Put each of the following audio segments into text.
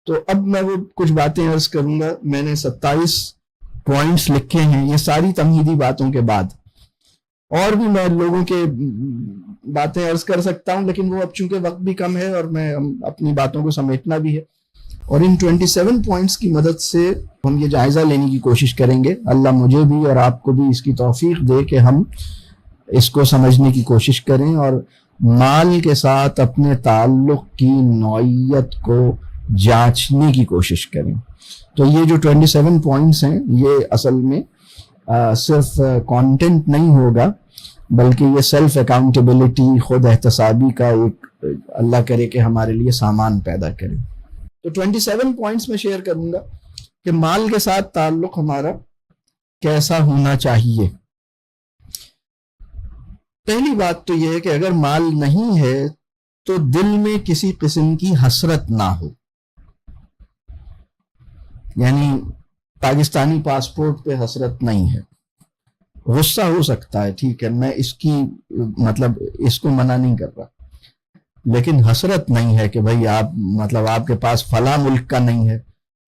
تو اب میں وہ کچھ باتیں عرض کروں گا. میں نے 27 پوائنٹس لکھے ہیں، یہ ساری تمہیدی باتوں کے بعد. اور بھی میں لوگوں کے باتیں عرض کر سکتا ہوں، لیکن وہ اب چونکہ وقت بھی کم ہے اور میں اپنی باتوں کو سمیٹنا بھی ہے. اور ان 27 پوائنٹس کی مدد سے ہم یہ جائزہ لینے کی کوشش کریں گے. اللہ مجھے بھی اور آپ کو بھی اس کی توفیق دے کہ ہم اس کو سمجھنے کی کوشش کریں اور مال کے ساتھ اپنے تعلق کی نوعیت کو جانچنے کی کوشش کریں. تو یہ جو 27 پوائنٹس ہیں یہ اصل میں صرف کانٹینٹ نہیں ہوگا، بلکہ یہ سیلف اکاؤنٹیبلٹی، خود احتسابی کا ایک اللہ کرے کہ ہمارے لیے سامان پیدا کرے. تو 27 پوائنٹس میں شیئر کروں گا کہ مال کے ساتھ تعلق ہمارا کیسا ہونا چاہیے. پہلی بات تو یہ ہے کہ اگر مال نہیں ہے تو دل میں کسی قسم کی حسرت نہ ہو. یعنی پاکستانی پاسپورٹ پہ حسرت نہیں ہے. غصہ ہو سکتا ہے، ٹھیک ہے، میں اس کی مطلب اس کو منع نہیں کر رہا، لیکن حسرت نہیں ہے کہ بھائی آپ مطلب آپ کے پاس فلاں ملک کا نہیں ہے.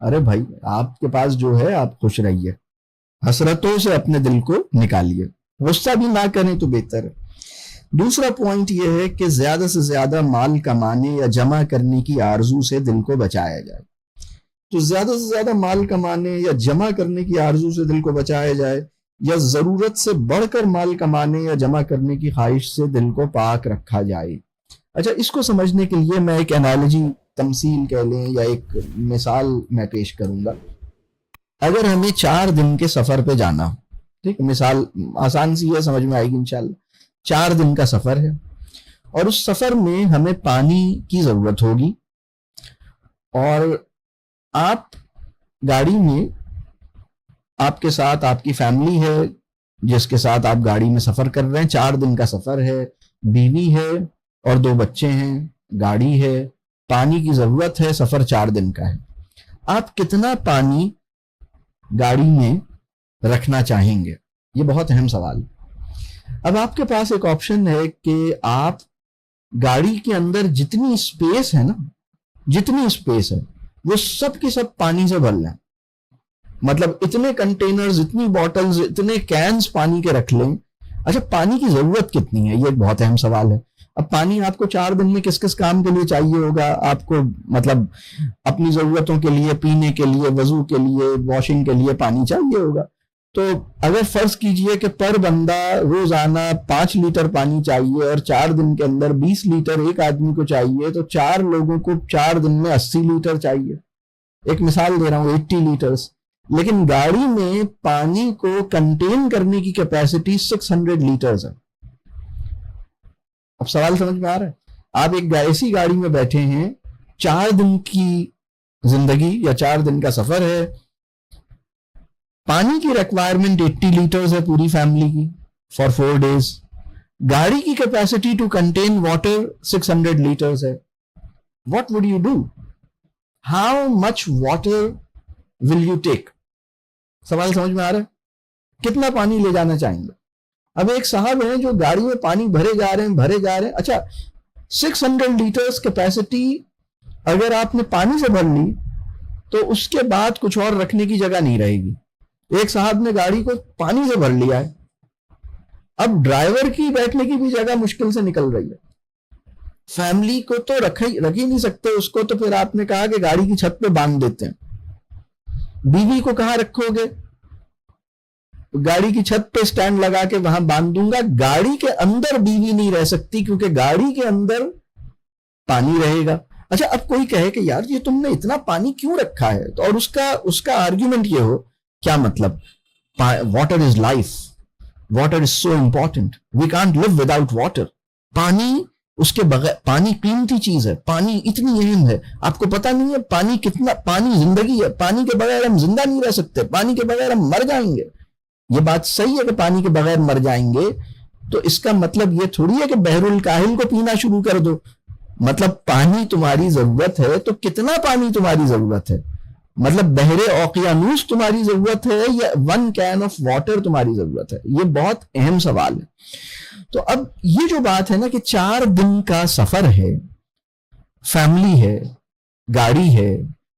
ارے بھائی آپ کے پاس جو ہے آپ خوش رہیے، حسرتوں سے اپنے دل کو نکالیے، غصہ بھی نہ کریں تو بہتر ہے. دوسرا پوائنٹ یہ ہے کہ زیادہ سے زیادہ مال کمانے یا جمع کرنے کی آرزو سے دل کو بچایا جائے. تو زیادہ سے زیادہ مال کمانے یا جمع کرنے کی آرزو سے دل کو بچایا جائے، یا ضرورت سے بڑھ کر مال کمانے یا جمع کرنے کی خواہش سے دل کو پاک رکھا جائے. اچھا، اس کو سمجھنے کے لیے میں ایک انالوجی، تمثیل کہہ لیں یا ایک مثال میں پیش کروں گا. اگر ہمیں 4 دن کے سفر پہ جانا ہو، ٹھیک، مثال آسان سی ہے، سمجھ میں آئے گی انشاءاللہ. 4 دن کا سفر ہے اور اس سفر میں ہمیں پانی کی ضرورت ہوگی، اور آپ گاڑی میں، آپ کے ساتھ آپ کی فیملی ہے جس کے ساتھ آپ گاڑی میں سفر کر رہے ہیں. 4 دن کا سفر ہے، بیوی ہے اور 2 بچے ہیں، گاڑی ہے، پانی کی ضرورت ہے، سفر 4 دن کا ہے. آپ کتنا پانی گاڑی میں رکھنا چاہیں گے؟ یہ بہت اہم سوال. اب آپ کے پاس ایک آپشن ہے کہ آپ گاڑی کے اندر جتنی اسپیس ہے نا، جتنی اسپیس ہے وہ سب کی سب پانی سے بھر لیں. مطلب اتنے کنٹینرز، اتنی بوٹلز، اتنے کینز پانی کے رکھ لیں. اچھا، پانی کی ضرورت کتنی ہے؟ یہ ایک بہت اہم سوال ہے. اب پانی آپ کو 4 دن میں کس کس کام کے لیے چاہیے ہوگا؟ آپ کو مطلب اپنی ضرورتوں کے لیے، پینے کے لیے، وضو کے لیے، واشنگ کے لیے پانی چاہیے ہوگا. تو اگر فرض کیجئے کہ پر بندہ روزانہ 5 لیٹر پانی چاہیے اور 4 دن کے اندر 20 لیٹر ایک آدمی کو چاہیے، تو 4 لوگوں کو 4 دن میں 80 لیٹر چاہیے. ایک مثال دے رہا ہوں، 80 لیٹرز. لیکن گاڑی میں پانی کو کنٹین کرنے کی کیپیسٹی 600 لیٹرز ہے. اب سوال سمجھ میں آ رہا ہے؟ آپ ایک ایسی گاڑی میں بیٹھے ہیں، 4 دن کی زندگی یا 4 دن کا سفر ہے، پانی کی ریکوائرمنٹ 80 لیٹرز ہے پوری فیملی کی فار 4 days. گاڑی کی capacity to contain water 600 litres ہے. What would you do? How much water will you take? سوال سمجھ میں آ رہا ہے؟ کتنا پانی لے جانا چاہیں گے؟ اب ایک صاحب ہیں جو گاڑی میں پانی بھرے جا رہے ہیں. اچھا، 600 لیٹرز کیپیسٹی اگر آپ نے پانی سے بھر لی تو اس کے بعد کچھ اور رکھنے کی جگہ نہیں رہے گی. ایک صاحب نے گاڑی کو پانی سے بھر لیا ہے، اب ڈرائیور کی بیٹھنے کی بھی جگہ مشکل سے نکل رہی ہے. فیملی کو تو رکھ ہی نہیں سکتے اس کو، تو پھر آپ نے کہا کہ گاڑی کی چھت پہ باندھ دیتے ہیں. بیوی کو کہاں رکھو گے؟ گاڑی کی چھت پہ سٹینڈ لگا کے وہاں باندھ دوں گا. گاڑی کے اندر بیوی نہیں رہ سکتی کیونکہ گاڑی کے اندر پانی رہے گا. اچھا، اب کوئی کہے کہ یار یہ تم نے اتنا پانی کیوں رکھا ہے، تو اور اس کا آرگیومنٹ یہ ہو، کیا مطلب؟ Water is life, water is so important, we can't live without water. پانی، اس کے بغیر، پانی قیمتی چیز ہے، پانی اتنی اہم ہے. آپ کو پتہ نہیں ہے پانی کتنا، پانی زندگی ہے، پانی کے بغیر ہم زندہ نہیں رہ سکتے، پانی کے بغیر ہم مر جائیں گے. یہ بات صحیح ہے کہ پانی کے بغیر مر جائیں گے، تو اس کا مطلب یہ تھوڑی ہے کہ بحر الکاہل کو پینا شروع کر دو. مطلب پانی تمہاری ضرورت ہے تو کتنا پانی تمہاری ضرورت ہے؟ مطلب بحر اوقیانوس تمہاری ضرورت ہے یا 1 can آف واٹر تمہاری ضرورت ہے؟ یہ بہت اہم سوال ہے. تو اب یہ جو بات ہے نا کہ 4 دن کا سفر ہے، فیملی ہے، گاڑی ہے،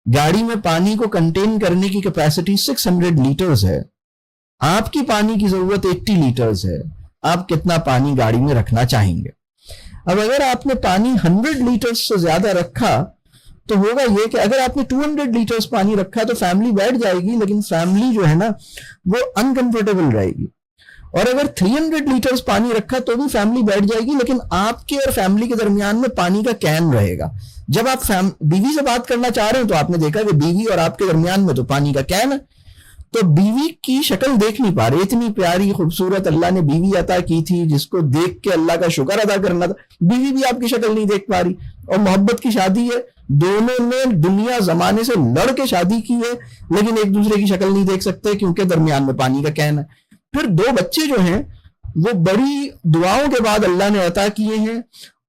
گاڑی میں پانی کو کنٹین کرنے کی کیپیسٹی 600 لیٹرز ہے. آپ کی پانی کی ضرورت 80 لیٹرز ہے. آپ کتنا پانی گاڑی میں رکھنا چاہیں گے؟ اب اگر آپ نے پانی 100 لیٹرز سے زیادہ رکھا تو ہوگا یہ کہ اگر آپ نے 200 لیٹرز پانی رکھا تو فیملی بیٹھ جائے گی, لیکن فیملی جو ہے نا وہ انکمفرٹیبل رہے گی. اور اگر 300 لیٹرز پانی رکھا تو بھی فیملی بیٹھ جائے گی, لیکن آپ کے اور فیملی کے درمیان میں پانی کا کین رہے گا. جب آپ بیوی سے بات کرنا چاہ رہے ہیں تو آپ نے دیکھا کہ بیوی اور آپ کے درمیان میں تو پانی کا کین ہے, تو بیوی کی شکل دیکھ نہیں پا رہے. اتنی پیاری خوبصورت اللہ نے بیوی عطا کی تھی جس کو دیکھ کے اللہ کا شکر ادا کرنا تھا, بیوی بھی آپ کی شکل نہیں دیکھ پا رہی. اور محبت کی شادی ہے, دونوں نے دنیا زمانے سے لڑ کے شادی کی ہے, لیکن ایک دوسرے کی شکل نہیں دیکھ سکتے کیونکہ درمیان میں پانی کا کین ہے. پھر 2 بچے جو ہیں وہ بڑی دعاؤں کے بعد اللہ نے عطا کیے ہیں,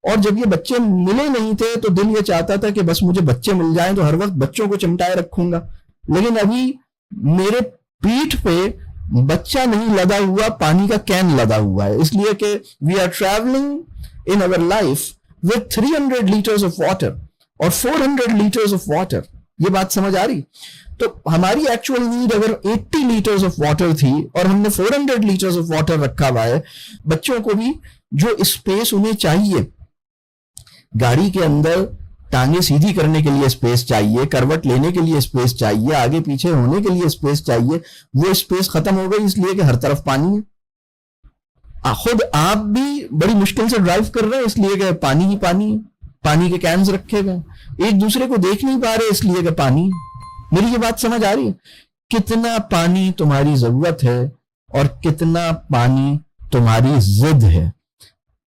اور جب یہ بچے ملے نہیں تھے تو دل یہ چاہتا تھا کہ بس مجھے بچے مل جائیں تو ہر وقت بچوں کو چمٹائے رکھوں گا. لیکن ابھی میرے پیٹھ پہ بچہ نہیں لدا ہوا, پانی کا کین لدا ہوا ہے, اس لیے کہ we are travelling in our life with 300 liters of water اور 400 liters of water. یہ بات سمجھ آ رہی؟ تو ہماری ایکچوئل نیڈ اگر 80 لیٹرز آف واٹر تھی اور ہم نے 400 لیٹرز آف واٹر رکھا ہوا ہے, بچوں کو بھی جو اسپیس انہیں چاہیے, گاڑی کے اندر ٹانگیں سیدھی کرنے کے لیے اسپیس چاہیے, کروٹ لینے کے لیے اسپیس چاہیے, آگے پیچھے ہونے کے لیے اسپیس چاہیے, وہ اسپیس ختم ہو گئی اس لیے کہ ہر طرف پانی ہے. خود آپ بھی بڑی مشکل سے ڈرائیو کر رہے ہیں اس لیے کہ پانی ہی پانی ہے, پانی کے کینز رکھے گئے, ایک دوسرے کو دیکھ نہیں پا رہے اس لیے کہ پانی. میری یہ بات سمجھ آ رہی ہے؟ کتنا پانی تمہاری ضرورت ہے اور کتنا پانی تمہاری ضد ہے.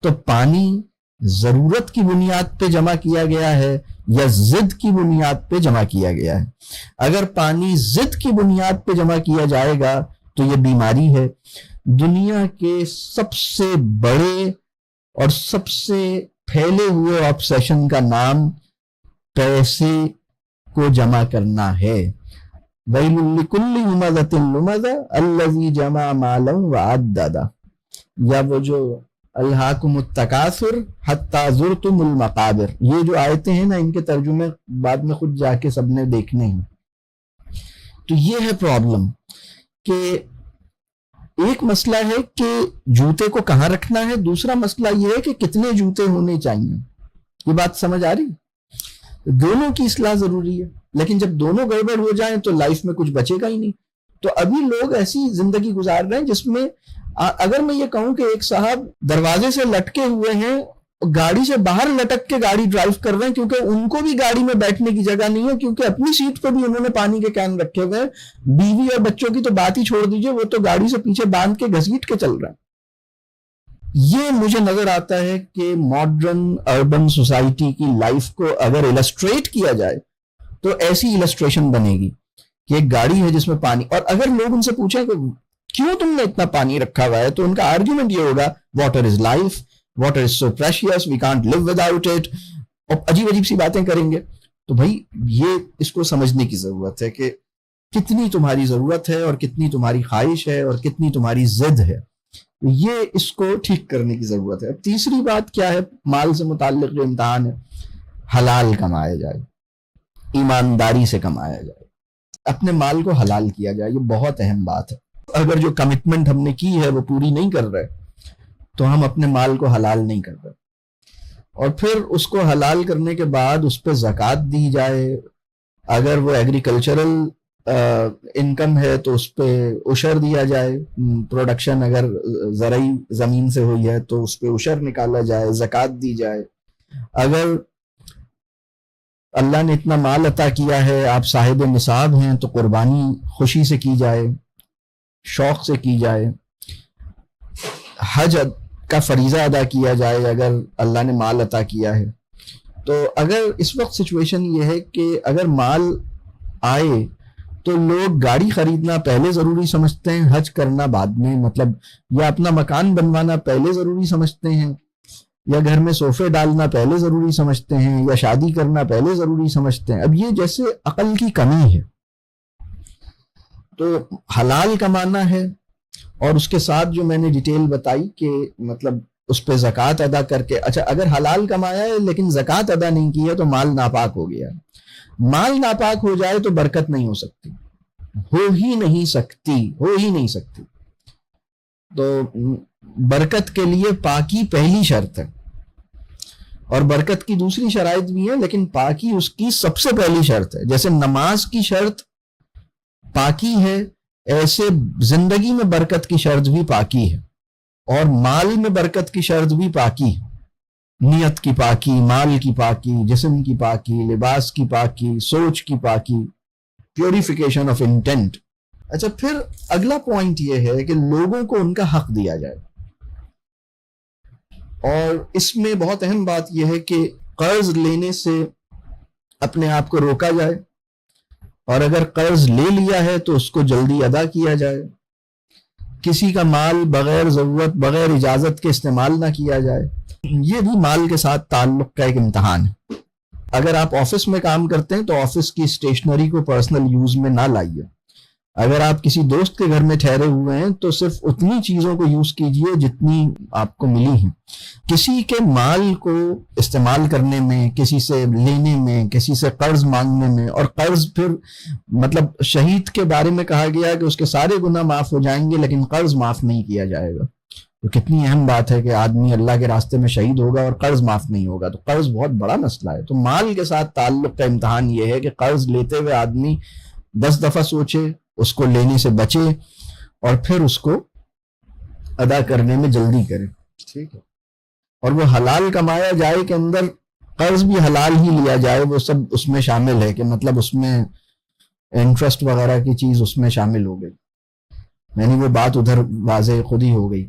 تو پانی ضرورت کی بنیاد پہ جمع کیا گیا ہے یا ضد کی بنیاد پہ جمع کیا گیا ہے؟ اگر پانی ضد کی بنیاد پہ جمع کیا جائے گا تو یہ بیماری ہے. دنیا کے سب سے بڑے اور سب سے پھیلے ہوئے آبسیشن کا نام پیسے کو جمع کرنا ہے. وَيْلٌ لِكُلِّ هُمَزَةٍ لُمَزَةٍ الَّذِي جَمَعَ مَالًا وَعَدَّدَهُ, یا وہ جو الہاکم التکاثر حتی زرتم المقابر, یہ جو آیتیں ہیں نا ان کے ترجمے بعد میں خود جا کے سب نے دیکھنے ہیں. تو یہ ہے پرابلم کہ ایک مسئلہ ہے کہ جوتے کو کہاں رکھنا ہے, دوسرا مسئلہ یہ ہے کہ کتنے جوتے ہونے چاہیے. یہ بات سمجھ آ رہی؟ دونوں کی اصلاح ضروری ہے, لیکن جب دونوں گڑبڑ ہو جائیں تو لائف میں کچھ بچے گا ہی نہیں. تو ابھی لوگ ایسی زندگی گزار رہے ہیں جس میں اگر میں یہ کہوں کہ ایک صاحب دروازے سے لٹکے ہوئے ہیں, گاڑی سے باہر لٹک کے گاڑی ڈرائیو کر رہے ہیں کیونکہ ان کو بھی گاڑی میں بیٹھنے کی جگہ نہیں ہے, کیونکہ اپنی سیٹ پہ بھی انہوں نے پانی کے کین رکھے ہوئے ہیں. بیوی اور بچوں کی تو بات ہی چھوڑ دیجئے, وہ تو گاڑی سے پیچھے باندھ کے گھسیٹ کے چل رہا ہے. یہ مجھے نظر آتا ہے کہ ماڈرن اربن سوسائٹی کی لائف کو اگر السٹریٹ کیا جائے تو ایسی السٹریشن بنے گی کہ ایک گاڑی ہے جس میں پانی, اور اگر لوگ ان سے پوچھیں کہ کیوں تم نے اتنا پانی رکھا ہوا ہے تو ان کا آرگیومنٹ یہ ہوگا water is life, water is so precious, we can't live without it. اور عجیب عجیب سی باتیں کریں گے. تو بھائی یہ اس کو سمجھنے کی ضرورت ہے کہ کتنی تمہاری ضرورت ہے اور کتنی تمہاری خواہش ہے اور کتنی تمہاری ضد ہے. یہ اس کو ٹھیک کرنے کی ضرورت ہے. اب تیسری بات کیا ہے مال سے متعلق جو امتحان ہے, حلال کمایا جائے, ایمانداری سے کمایا جائے, اپنے مال کو حلال کیا جائے. یہ بہت اہم بات ہے. اگر جو کمٹمنٹ ہم نے کی ہے وہ پوری نہیں کر رہے تو ہم اپنے مال کو حلال نہیں کر رہے. اور پھر اس کو حلال کرنے کے بعد اس پہ زکوٰۃ دی جائے. اگر وہ ایگریکلچرل انکم ہے تو اس پہ عشر دیا جائے. پروڈکشن اگر زرعی زمین سے ہوئی ہے تو اس پہ عشر نکالا جائے, زکوٰۃ دی جائے. اگر اللہ نے اتنا مال عطا کیا ہے, آپ صاحب نصاب ہیں, تو قربانی خوشی سے کی جائے, شوق سے کی جائے. حج کا فریضہ ادا کیا جائے اگر اللہ نے مال عطا کیا ہے. تو اگر اس وقت سچویشن یہ ہے کہ اگر مال آئے تو لوگ گاڑی خریدنا پہلے ضروری سمجھتے ہیں, حج کرنا بعد میں, مطلب یا اپنا مکان بنوانا پہلے ضروری سمجھتے ہیں, یا گھر میں صوفے ڈالنا پہلے ضروری سمجھتے ہیں, یا شادی کرنا پہلے ضروری سمجھتے ہیں. اب یہ جیسے عقل کی کمی ہے. تو حلال کمانا ہے, اور اس کے ساتھ جو میں نے ڈیٹیل بتائی کہ مطلب اس پہ زکوٰۃ ادا کر کے, اچھا اگر حلال کمایا ہے لیکن زکوٰۃ ادا نہیں کی ہے تو مال ناپاک ہو گیا. مال ناپاک ہو جائے تو برکت نہیں ہو سکتی، ہو ہی نہیں سکتی. تو برکت کے لیے پاکی پہلی شرط ہے، اور برکت کی دوسری شرائط بھی ہے، لیکن پاکی اس کی سب سے پہلی شرط ہے. جیسے نماز کی شرط پاکی ہے، ایسے زندگی میں برکت کی شرط بھی پاکی ہے، اور مال میں برکت کی شرط بھی پاکی ہے. نیت کی پاکی، مال کی پاکی، جسم کی پاکی، لباس کی پاکی، سوچ کی پاکی، پیوریفیکیشن آف انٹینٹ. اچھا، پھر اگلا پوائنٹ یہ ہے کہ لوگوں کو ان کا حق دیا جائے، اور اس میں بہت اہم بات یہ ہے کہ قرض لینے سے اپنے آپ کو روکا جائے، اور اگر قرض لے لیا ہے تو اس کو جلدی ادا کیا جائے. کسی کا مال بغیر ضرورت، بغیر اجازت کے استعمال نہ کیا جائے. یہ بھی مال کے ساتھ تعلق کا ایک امتحان ہے. اگر آپ آفس میں کام کرتے ہیں تو آفس کی اسٹیشنری کو پرسنل یوز میں نہ لائیے. اگر آپ کسی دوست کے گھر میں ٹھہرے ہوئے ہیں تو صرف اتنی چیزوں کو یوز کیجئے جتنی آپ کو ملی ہیں. کسی کے مال کو استعمال کرنے میں، کسی سے لینے میں، کسی سے قرض مانگنے میں، اور قرض پھر مطلب شہید کے بارے میں کہا گیا کہ اس کے سارے گناہ معاف ہو جائیں گے لیکن قرض معاف نہیں کیا جائے گا. تو کتنی اہم بات ہے کہ آدمی اللہ کے راستے میں شہید ہوگا اور قرض معاف نہیں ہوگا. تو قرض بہت بڑا مسئلہ ہے. تو مال کے ساتھ تعلق کا امتحان یہ ہے کہ قرض لیتے ہوئے آدمی 10 دفعہ سوچے، اس کو لینے سے بچے، اور پھر اس کو ادا کرنے میں جلدی کرے. ٹھیک ہے، اور وہ حلال کمایا جائے کے اندر قرض بھی حلال ہی لیا جائے، وہ سب اس میں شامل ہے کہ مطلب اس میں انٹرسٹ وغیرہ کی چیز اس میں شامل ہو گئی، یعنی وہ بات ادھر واضح خود ہی ہو گئی.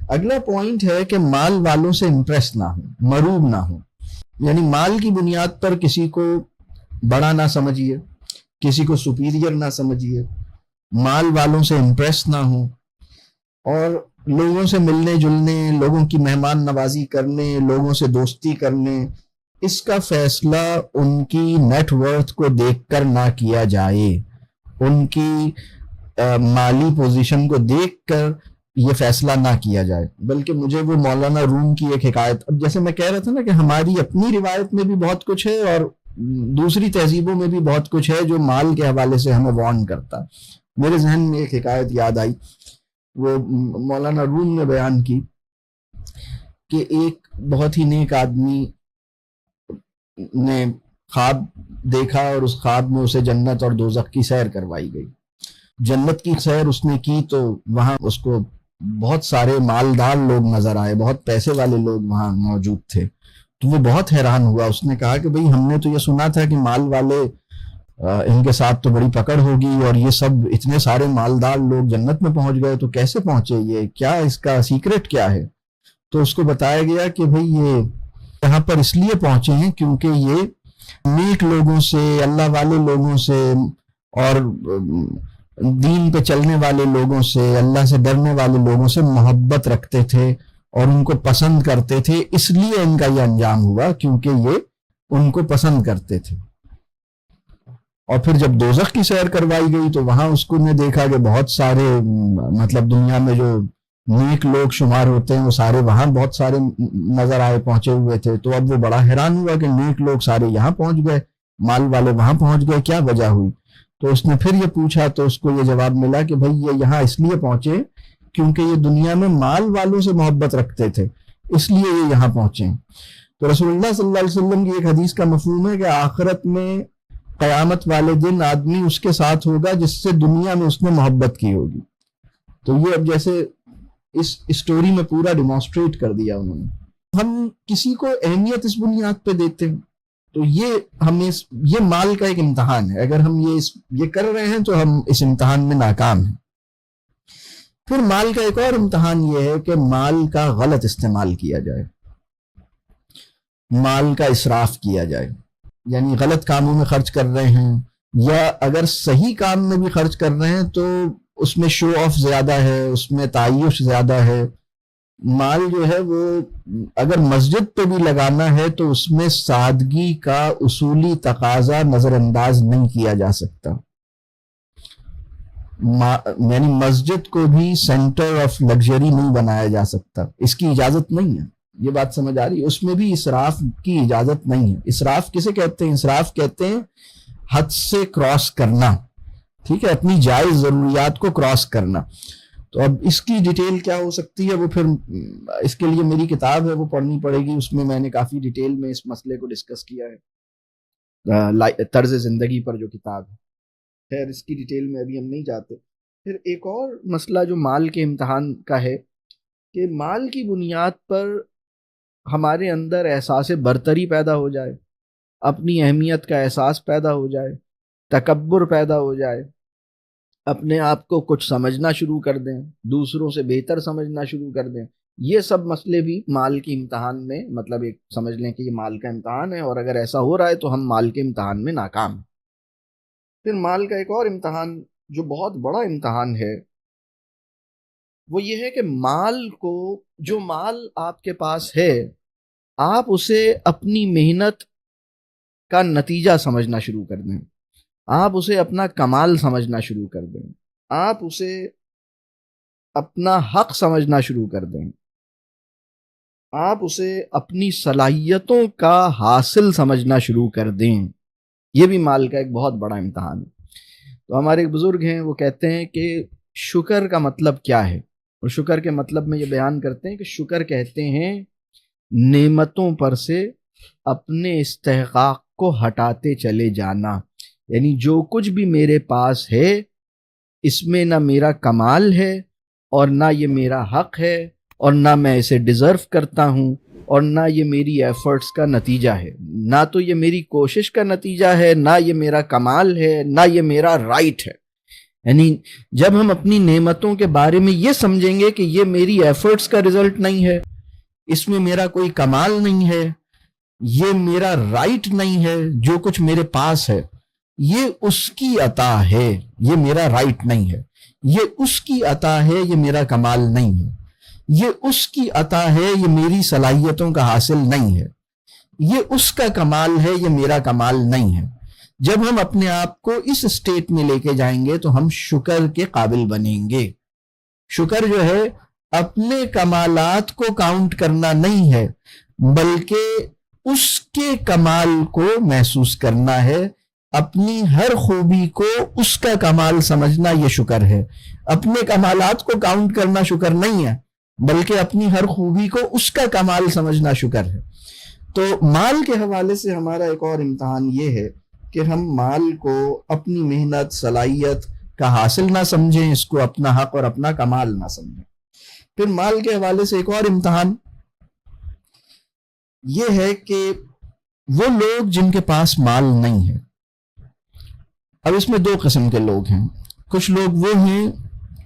اگلا پوائنٹ ہے کہ مال والوں سے امپریس نہ ہو، مروب نہ ہو. یعنی مال کی بنیاد پر کسی کو بڑا نہ سمجھیے، کسی کو سپیریئر نہ سمجھیے. مال والوں سے امپریس نہ ہو، اور لوگوں سے ملنے جلنے، لوگوں کی مہمان نوازی کرنے، لوگوں سے دوستی کرنے، اس کا فیصلہ ان کی نیٹ ورتھ کو دیکھ کر نہ کیا جائے، ان کی مالی پوزیشن کو دیکھ کر یہ فیصلہ نہ کیا جائے. بلکہ مجھے وہ مولانا روم کی ایک حکایت، اب جیسے میں کہہ رہا تھا نا کہ ہماری اپنی روایت میں بھی بہت کچھ ہے اور دوسری تہذیبوں میں بھی بہت کچھ ہے جو مال کے حوالے سے ہمیں وارن کرتا. میرے ذہن میں ایک حکایت یاد آئی، وہ مولانا روم نے بیان کی کہ ایک بہت ہی نیک آدمی نے خواب دیکھا، اور اس خواب میں اسے جنت اور دوزخ کی سیر کروائی گئی. جنت کی سیر اس نے کی تو وہاں اس کو بہت سارے مالدار لوگ نظر آئے، بہت پیسے والے لوگ وہاں موجود تھے. تو وہ بہت حیران ہوا. اس نے کہا کہ بھئی ہم نے تو یہ سنا تھا کہ مال والے ان کے ساتھ تو بڑی پکڑ ہوگی، اور یہ سب اتنے سارے مالدار لوگ جنت میں پہنچ گئے، تو کیسے پہنچے، یہ کیا، اس کا سیکرٹ کیا ہے؟ تو اس کو بتایا گیا کہ بھئی یہ یہاں پر اس لیے پہنچے ہیں کیونکہ یہ نیک لوگوں سے، اللہ والے لوگوں سے، اور دین پہ چلنے والے لوگوں سے، اللہ سے ڈرنے والے لوگوں سے محبت رکھتے تھے اور ان کو پسند کرتے تھے. اس لیے ان کا یہ انجام ہوا کیونکہ یہ ان کو پسند کرتے تھے. اور پھر جب دوزخ کی سیر کروائی گئی تو وہاں اس کو نے دیکھا کہ بہت سارے مطلب دنیا میں جو نیک لوگ شمار ہوتے ہیں وہ سارے وہاں بہت سارے نظر آئے، پہنچے ہوئے تھے. تو اب وہ بڑا حیران ہوا کہ نیک لوگ سارے یہاں پہنچ گئے، مال والے وہاں پہنچ گئے، کیا وجہ ہوئی؟ تو اس نے پھر یہ پوچھا تو اس کو یہ جواب ملا کہ بھئی یہ یہاں اس لیے پہنچے کیونکہ یہ دنیا میں مال والوں سے محبت رکھتے تھے، اس لیے یہ یہاں پہنچے. تو رسول اللہ صلی اللہ علیہ وسلم کی ایک حدیث کا مفہوم ہے کہ آخرت میں قیامت والے دن آدمی اس کے ساتھ ہوگا جس سے دنیا میں اس نے محبت کی ہوگی. تو یہ اب جیسے اس اسٹوری میں پورا ڈیمانسٹریٹ کر دیا انہوں نے. ہم کسی کو اہمیت اس بنیاد پہ دیتے ہیں تو یہ ہمیں یہ مال کا ایک امتحان ہے. اگر ہم یہ کر رہے ہیں تو ہم اس امتحان میں ناکام ہیں. پھر مال کا ایک اور امتحان یہ ہے کہ مال کا غلط استعمال کیا جائے، مال کا اسراف کیا جائے. یعنی غلط کاموں میں خرچ کر رہے ہیں، یا اگر صحیح کام میں بھی خرچ کر رہے ہیں تو اس میں شو آف زیادہ ہے، اس میں تعیش زیادہ ہے. مال جو ہے وہ اگر مسجد پہ بھی لگانا ہے تو اس میں سادگی کا اصولی تقاضا نظر انداز نہیں کیا جا سکتا. یعنی مسجد کو بھی سینٹر آف لگژری نہیں بنایا جا سکتا، اس کی اجازت نہیں ہے. یہ بات سمجھ آ رہی ہے؟ اس میں بھی اسراف کی اجازت نہیں ہے. اسراف کسے کہتے ہیں؟ اسراف کہتے ہیں حد سے کراس کرنا، ٹھیک ہے، اپنی جائز ضروریات کو کراس کرنا. تو اب اس کی ڈیٹیل کیا ہو سکتی ہے وہ پھر اس کے لیے میری کتاب ہے وہ پڑھنی پڑے گی، اس میں نے کافی ڈیٹیل میں اس مسئلے کو ڈسکس کیا ہے، طرز زندگی پر جو کتاب ہے. خیر اس کی ڈیٹیل میں ابھی ہم نہیں جاتے. پھر ایک اور مسئلہ جو مال کے امتحان کا ہے کہ مال کی بنیاد پر ہمارے اندر احساس برتری پیدا ہو جائے، اپنی اہمیت کا احساس پیدا ہو جائے، تکبر پیدا ہو جائے، اپنے آپ کو کچھ سمجھنا شروع کر دیں، دوسروں سے بہتر سمجھنا شروع کر دیں. یہ سب مسئلے بھی مال کے امتحان میں، مطلب ایک سمجھ لیں کہ یہ مال کا امتحان ہے، اور اگر ایسا ہو رہا ہے تو ہم مال کے امتحان میں ناکام ہیں. پھر مال کا ایک اور امتحان جو بہت بڑا امتحان ہے وہ یہ ہے کہ مال کو، جو مال آپ کے پاس ہے، آپ اسے اپنی محنت کا نتیجہ سمجھنا شروع کر دیں، آپ اسے اپنا کمال سمجھنا شروع کر دیں، آپ اسے اپنا حق سمجھنا شروع کر دیں، آپ اسے اپنی صلاحیتوں کا حاصل سمجھنا شروع کر دیں. یہ بھی مال کا ایک بہت بڑا امتحان ہے. تو ہمارے ایک بزرگ ہیں وہ کہتے ہیں کہ شکر کا مطلب کیا ہے، اور شکر کے مطلب میں یہ بیان کرتے ہیں کہ شکر کہتے ہیں نعمتوں پر سے اپنے استحقاق کو ہٹاتے چلے جانا. یعنی جو کچھ بھی میرے پاس ہے اس میں نہ میرا کمال ہے اور نہ یہ میرا حق ہے اور نہ میں اسے ڈیزرو کرتا ہوں اور نہ یہ میری ایفرٹس کا نتیجہ ہے، نہ تو یہ میری کوشش کا نتیجہ ہے، نہ یہ میرا کمال ہے، نہ یہ میرا رائٹ ہے. یعنی جب ہم اپنی نعمتوں کے بارے میں یہ سمجھیں گے کہ یہ میری ایفرٹس کا رزلٹ نہیں ہے، اس میں میرا کوئی کمال نہیں ہے، یہ میرا رائٹ نہیں ہے، جو کچھ میرے پاس ہے یہ اس کی عطا ہے، یہ میرا رائٹ نہیں ہے، یہ اس کی عطا ہے، یہ میرا کمال نہیں ہے، یہ اس کی عطا ہے، یہ میری صلاحیتوں کا حاصل نہیں ہے، یہ اس کا کمال ہے، یہ میرا کمال نہیں ہے. جب ہم اپنے آپ کو اس اسٹیٹ میں لے کے جائیں گے تو ہم شکر کے قابل بنیں گے. شکر جو ہے اپنے کمالات کو کاؤنٹ کرنا نہیں ہے، بلکہ اس کے کمال کو محسوس کرنا ہے، اپنی ہر خوبی کو اس کا کمال سمجھنا یہ شکر ہے. اپنے کمالات کو کاؤنٹ کرنا شکر نہیں ہے، بلکہ اپنی ہر خوبی کو اس کا کمال سمجھنا شکر ہے. تو مال کے حوالے سے ہمارا ایک اور امتحان یہ ہے کہ ہم مال کو اپنی محنت، صلاحیت کا حاصل نہ سمجھیں، اس کو اپنا حق اور اپنا کمال نہ سمجھیں. پھر مال کے حوالے سے ایک اور امتحان یہ ہے کہ وہ لوگ جن کے پاس مال نہیں ہے. اب اس میں دو قسم کے لوگ ہیں. کچھ لوگ وہ ہیں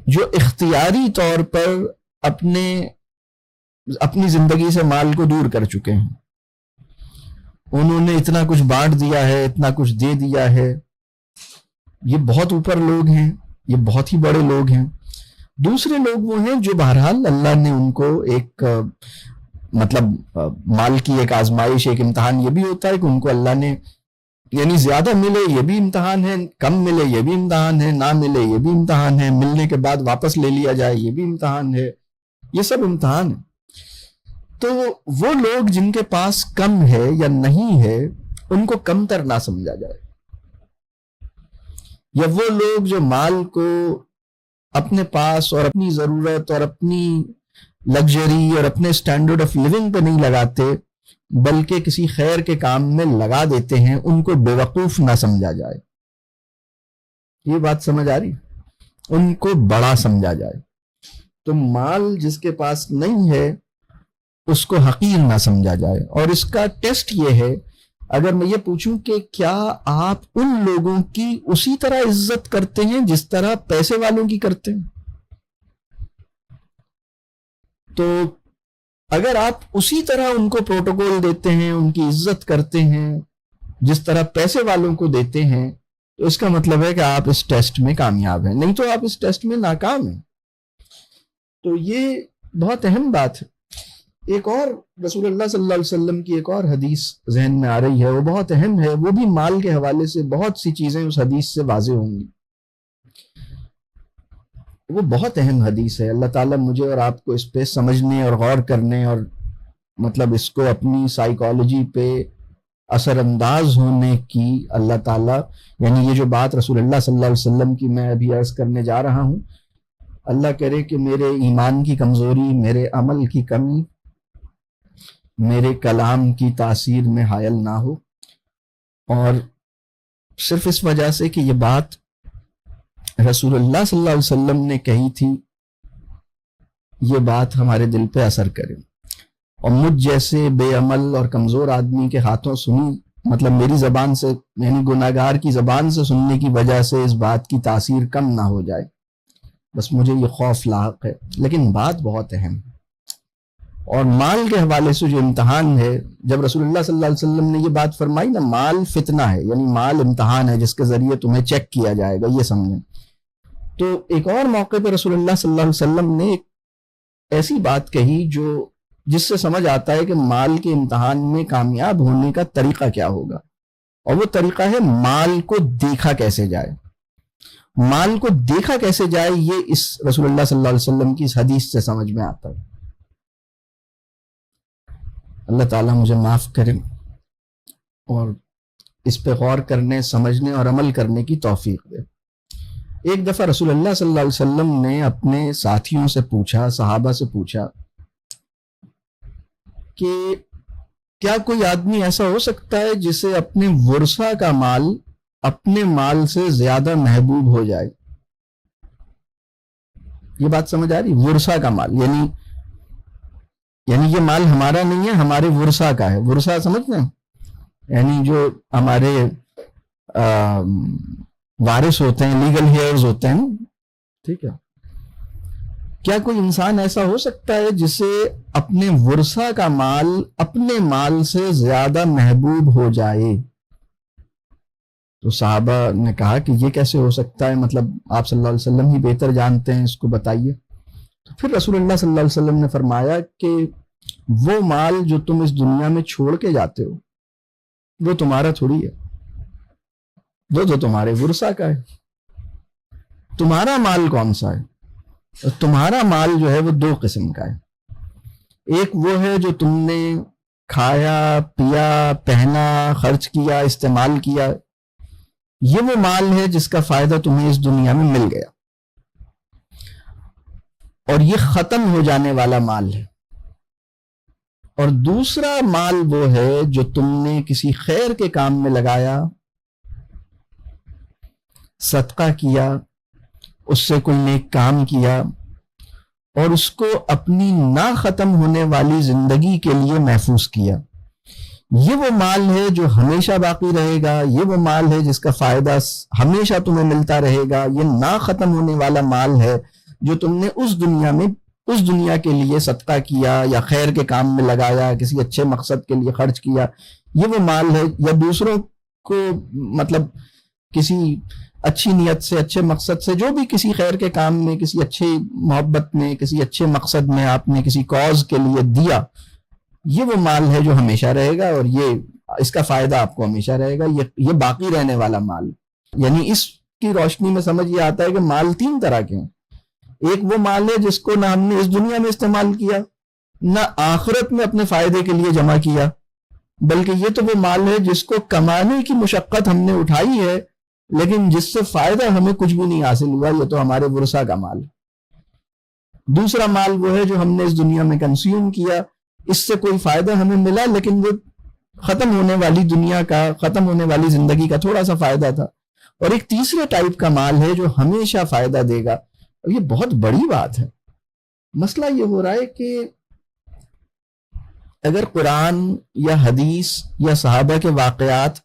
جو اختیاری طور پر اپنی زندگی سے مال کو دور کر چکے ہیں، انہوں نے اتنا کچھ بانٹ دیا ہے، اتنا کچھ دے دیا ہے، یہ بہت اوپر لوگ ہیں، یہ بہت ہی بڑے لوگ ہیں. دوسرے لوگ وہ ہیں جو بہرحال اللہ نے ان کو ایک مطلب مال کی ایک آزمائش، ایک امتحان یہ بھی ہوتا ہے کہ ان کو اللہ نے، یعنی زیادہ ملے یہ بھی امتحان ہے، کم ملے یہ بھی امتحان ہے، نہ ملے یہ بھی امتحان ہے، ملنے کے بعد واپس لے لیا جائے یہ بھی امتحان ہے، یہ سب امتحان ہے. تو وہ لوگ جن کے پاس کم ہے یا نہیں ہے ان کو کمتر نہ سمجھا جائے، یا وہ لوگ جو مال کو اپنے پاس اور اپنی ضرورت اور اپنی لگژری اور اپنے سٹینڈرڈ آف لیونگ پہ نہیں لگاتے بلکہ کسی خیر کے کام میں لگا دیتے ہیں، ان کو بے وقوف نہ سمجھا جائے. یہ بات سمجھ آ رہی؟ ان کو بڑا سمجھا جائے. تو مال جس کے پاس نہیں ہے اس کو حقیر نہ سمجھا جائے. اور اس کا ٹیسٹ یہ ہے، اگر میں یہ پوچھوں کہ کیا آپ ان لوگوں کی اسی طرح عزت کرتے ہیں جس طرح پیسے والوں کی کرتے ہیں؟ تو اگر آپ اسی طرح ان کو پروٹوکول دیتے ہیں، ان کی عزت کرتے ہیں جس طرح پیسے والوں کو دیتے ہیں، تو اس کا مطلب ہے کہ آپ اس ٹیسٹ میں کامیاب ہیں، نہیں تو آپ اس ٹیسٹ میں ناکام ہیں. تو یہ بہت اہم بات ہے. ایک اور رسول اللہ صلی اللہ علیہ وسلم کی ایک اور حدیث ذہن میں آ رہی ہے، وہ بہت اہم ہے، وہ بھی مال کے حوالے سے بہت سی چیزیں اس حدیث سے واضح ہوں گی. وہ بہت اہم حدیث ہے. اللہ تعالیٰ مجھے اور آپ کو اس پہ سمجھنے اور غور کرنے اور مطلب اس کو اپنی سائیکالوجی پہ اثر انداز ہونے کی اللہ تعالیٰ، یعنی یہ جو بات رسول اللہ صلی اللہ علیہ وسلم کی میں ابھی عرض کرنے جا رہا ہوں، اللہ کرے کہ میرے ایمان کی کمزوری، میرے عمل کی کمی، میرے کلام کی تاثیر میں حائل نہ ہو، اور صرف اس وجہ سے کہ یہ بات رسول اللہ صلی اللہ علیہ وسلم نے کہی تھی، یہ بات ہمارے دل پہ اثر کرے، اور مجھ جیسے بے عمل اور کمزور آدمی کے ہاتھوں سنی، مطلب میری زبان سے، یعنی گناہگار کی زبان سے سننے کی وجہ سے اس بات کی تاثیر کم نہ ہو جائے، بس مجھے یہ خوف لاحق ہے۔ لیکن بات بہت اہم ہے، اور مال کے حوالے سے جو امتحان ہے، جب رسول اللہ صلی اللہ علیہ وسلم نے یہ بات فرمائی نا، مال فتنہ ہے، یعنی مال امتحان ہے جس کے ذریعے تمہیں چیک کیا جائے گا، یہ سمجھیں۔ تو ایک اور موقع پہ رسول اللہ صلی اللہ علیہ وسلم نے ایک ایسی بات کہی جس سے سمجھ آتا ہے کہ مال کے امتحان میں کامیاب ہونے کا طریقہ کیا ہوگا، اور وہ طریقہ ہے مال کو دیکھا کیسے جائے۔ مال کو دیکھا کیسے جائے، یہ اس رسول اللہ صلی اللہ علیہ وسلم کی اس حدیث سے سمجھ میں آتا ہے۔ اللہ تعالیٰ مجھے معاف کرے اور اس پہ غور کرنے، سمجھنے اور عمل کرنے کی توفیق دے۔ ایک دفعہ رسول اللہ صلی اللہ علیہ وسلم نے اپنے ساتھیوں سے پوچھا، صحابہ سے پوچھا کہ کیا کوئی آدمی ایسا ہو سکتا ہے جسے اپنے ورثہ کا مال اپنے مال سے زیادہ محبوب ہو جائے؟ یہ بات سمجھ آ رہی؟ ورثہ کا مال، یعنی یہ مال ہمارا نہیں ہے، ہمارے ورثہ کا ہے۔ ورثہ سمجھتے ہیں؟ یعنی جو ہمارے وارث ہوتے ہیں، لیگل ہیئرز ہوتے ہیں، ٹھیک ہے۔ کیا کوئی انسان ایسا ہو سکتا ہے جسے اپنے ورثہ کا مال اپنے مال سے زیادہ محبوب ہو جائے؟ تو صحابہ نے کہا کہ یہ کیسے ہو سکتا ہے، مطلب آپ صلی اللہ علیہ وسلم ہی بہتر جانتے ہیں، اس کو بتائیے۔ تو پھر رسول اللہ صلی اللہ علیہ وسلم نے فرمایا کہ وہ مال جو تم اس دنیا میں چھوڑ کے جاتے ہو، وہ تمہارا تھوڑی ہے، وہ تو تمہارے ورثہ کا ہے۔ تمہارا مال کون سا ہے؟ تمہارا مال جو ہے وہ دو قسم کا ہے۔ ایک وہ ہے جو تم نے کھایا، پیا، پہنا، خرچ کیا، استعمال کیا، یہ وہ مال ہے جس کا فائدہ تمہیں اس دنیا میں مل گیا، اور یہ ختم ہو جانے والا مال ہے۔ اور دوسرا مال وہ ہے جو تم نے کسی خیر کے کام میں لگایا، صدقہ کیا، اس سے کوئی نیک کام کیا، اور اس کو اپنی نہ ختم ہونے والی زندگی کے لیے محفوظ کیا۔ یہ وہ مال ہے جو ہمیشہ باقی رہے گا، یہ وہ مال ہے جس کا فائدہ ہمیشہ تمہیں ملتا رہے گا۔ یہ نہ ختم ہونے والا مال ہے جو تم نے اس دنیا کے لیے صدقہ کیا یا خیر کے کام میں لگایا، کسی اچھے مقصد کے لیے خرچ کیا، یہ وہ مال ہے، یا دوسروں کو مطلب کسی اچھی نیت سے، اچھے مقصد سے، جو بھی کسی خیر کے کام میں، کسی اچھے محبت میں، کسی اچھے مقصد میں آپ نے کسی کاز کے لیے دیا، یہ وہ مال ہے جو ہمیشہ رہے گا، اور اس کا فائدہ آپ کو ہمیشہ رہے گا، یہ باقی رہنے والا مال۔ یعنی اس کی روشنی میں سمجھ یہ آتا ہے کہ مال تین طرح کے ہیں۔ ایک وہ مال ہے جس کو نہ ہم نے اس دنیا میں استعمال کیا، نہ آخرت میں اپنے فائدے کے لیے جمع کیا، بلکہ یہ تو وہ مال ہے جس کو کمانے کی مشقت ہم نے اٹھائی ہے، لیکن جس سے فائدہ ہمیں کچھ بھی نہیں حاصل ہوا، یہ تو ہمارے ورثہ کا مال ہے۔ دوسرا مال وہ ہے جو ہم نے اس دنیا میں کنزیوم کیا، اس سے کوئی فائدہ ہمیں ملا، لیکن وہ ختم ہونے والی دنیا کا، ختم ہونے والی زندگی کا تھوڑا سا فائدہ تھا۔ اور ایک تیسرے ٹائپ کا مال ہے جو ہمیشہ فائدہ دے گا، اور یہ بہت بڑی بات ہے۔ مسئلہ یہ ہو رہا ہے کہ اگر قرآن یا حدیث یا صحابہ کے واقعات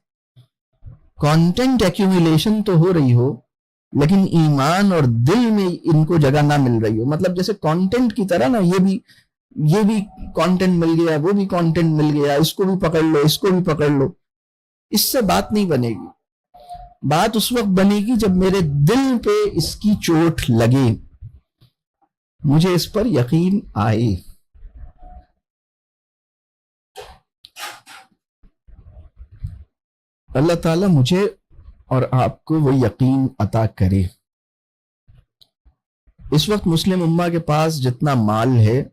کانٹینٹ ایکیومولیشن تو ہو رہی ہو، لیکن ایمان اور دل میں ان کو جگہ نہ مل رہی ہو، مطلب جیسے کانٹینٹ کی طرح نا، یہ بھی کانٹینٹ مل گیا، وہ بھی کانٹینٹ مل گیا، اس کو بھی پکڑ لو، اس کو بھی پکڑ لو، اس سے بات نہیں بنے گی۔ بات اس وقت بنے گی جب میرے دل پہ اس کی چوٹ لگے، مجھے اس پر یقین آئے۔ اللہ تعالیٰ مجھے اور آپ کو وہ یقین عطا کرے۔ اس وقت مسلم امہ کے پاس جتنا مال ہے،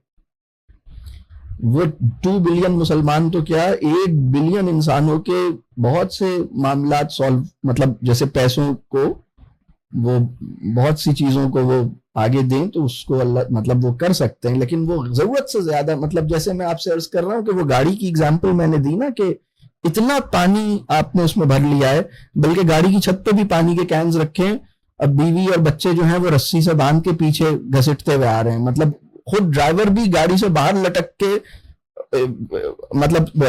وہ 2 بلین مسلمان تو کیا 8 بلین انسانوں کے بہت سے معاملات سالو، مطلب جیسے پیسوں کو وہ بہت سی چیزوں کو وہ آگے دیں تو اس کو اللہ مطلب وہ کر سکتے ہیں، لیکن وہ ضرورت سے زیادہ، مطلب جیسے میں آپ سے عرض کر رہا ہوں کہ وہ گاڑی کی اگزامپل میں نے دی نا کہ اتنا پانی آپ نے اس میں بھر لیا ہے، بلکہ گاڑی کی چھت پہ بھی پانی کے کینز رکھیں، اب بیوی اور بچے جو ہیں وہ رسی سے باندھ کے پیچھے گھسٹتے ہوئے آ رہے ہیں، مطلب خود ڈرائیور بھی گاڑی سے باہر لٹک کے مطلب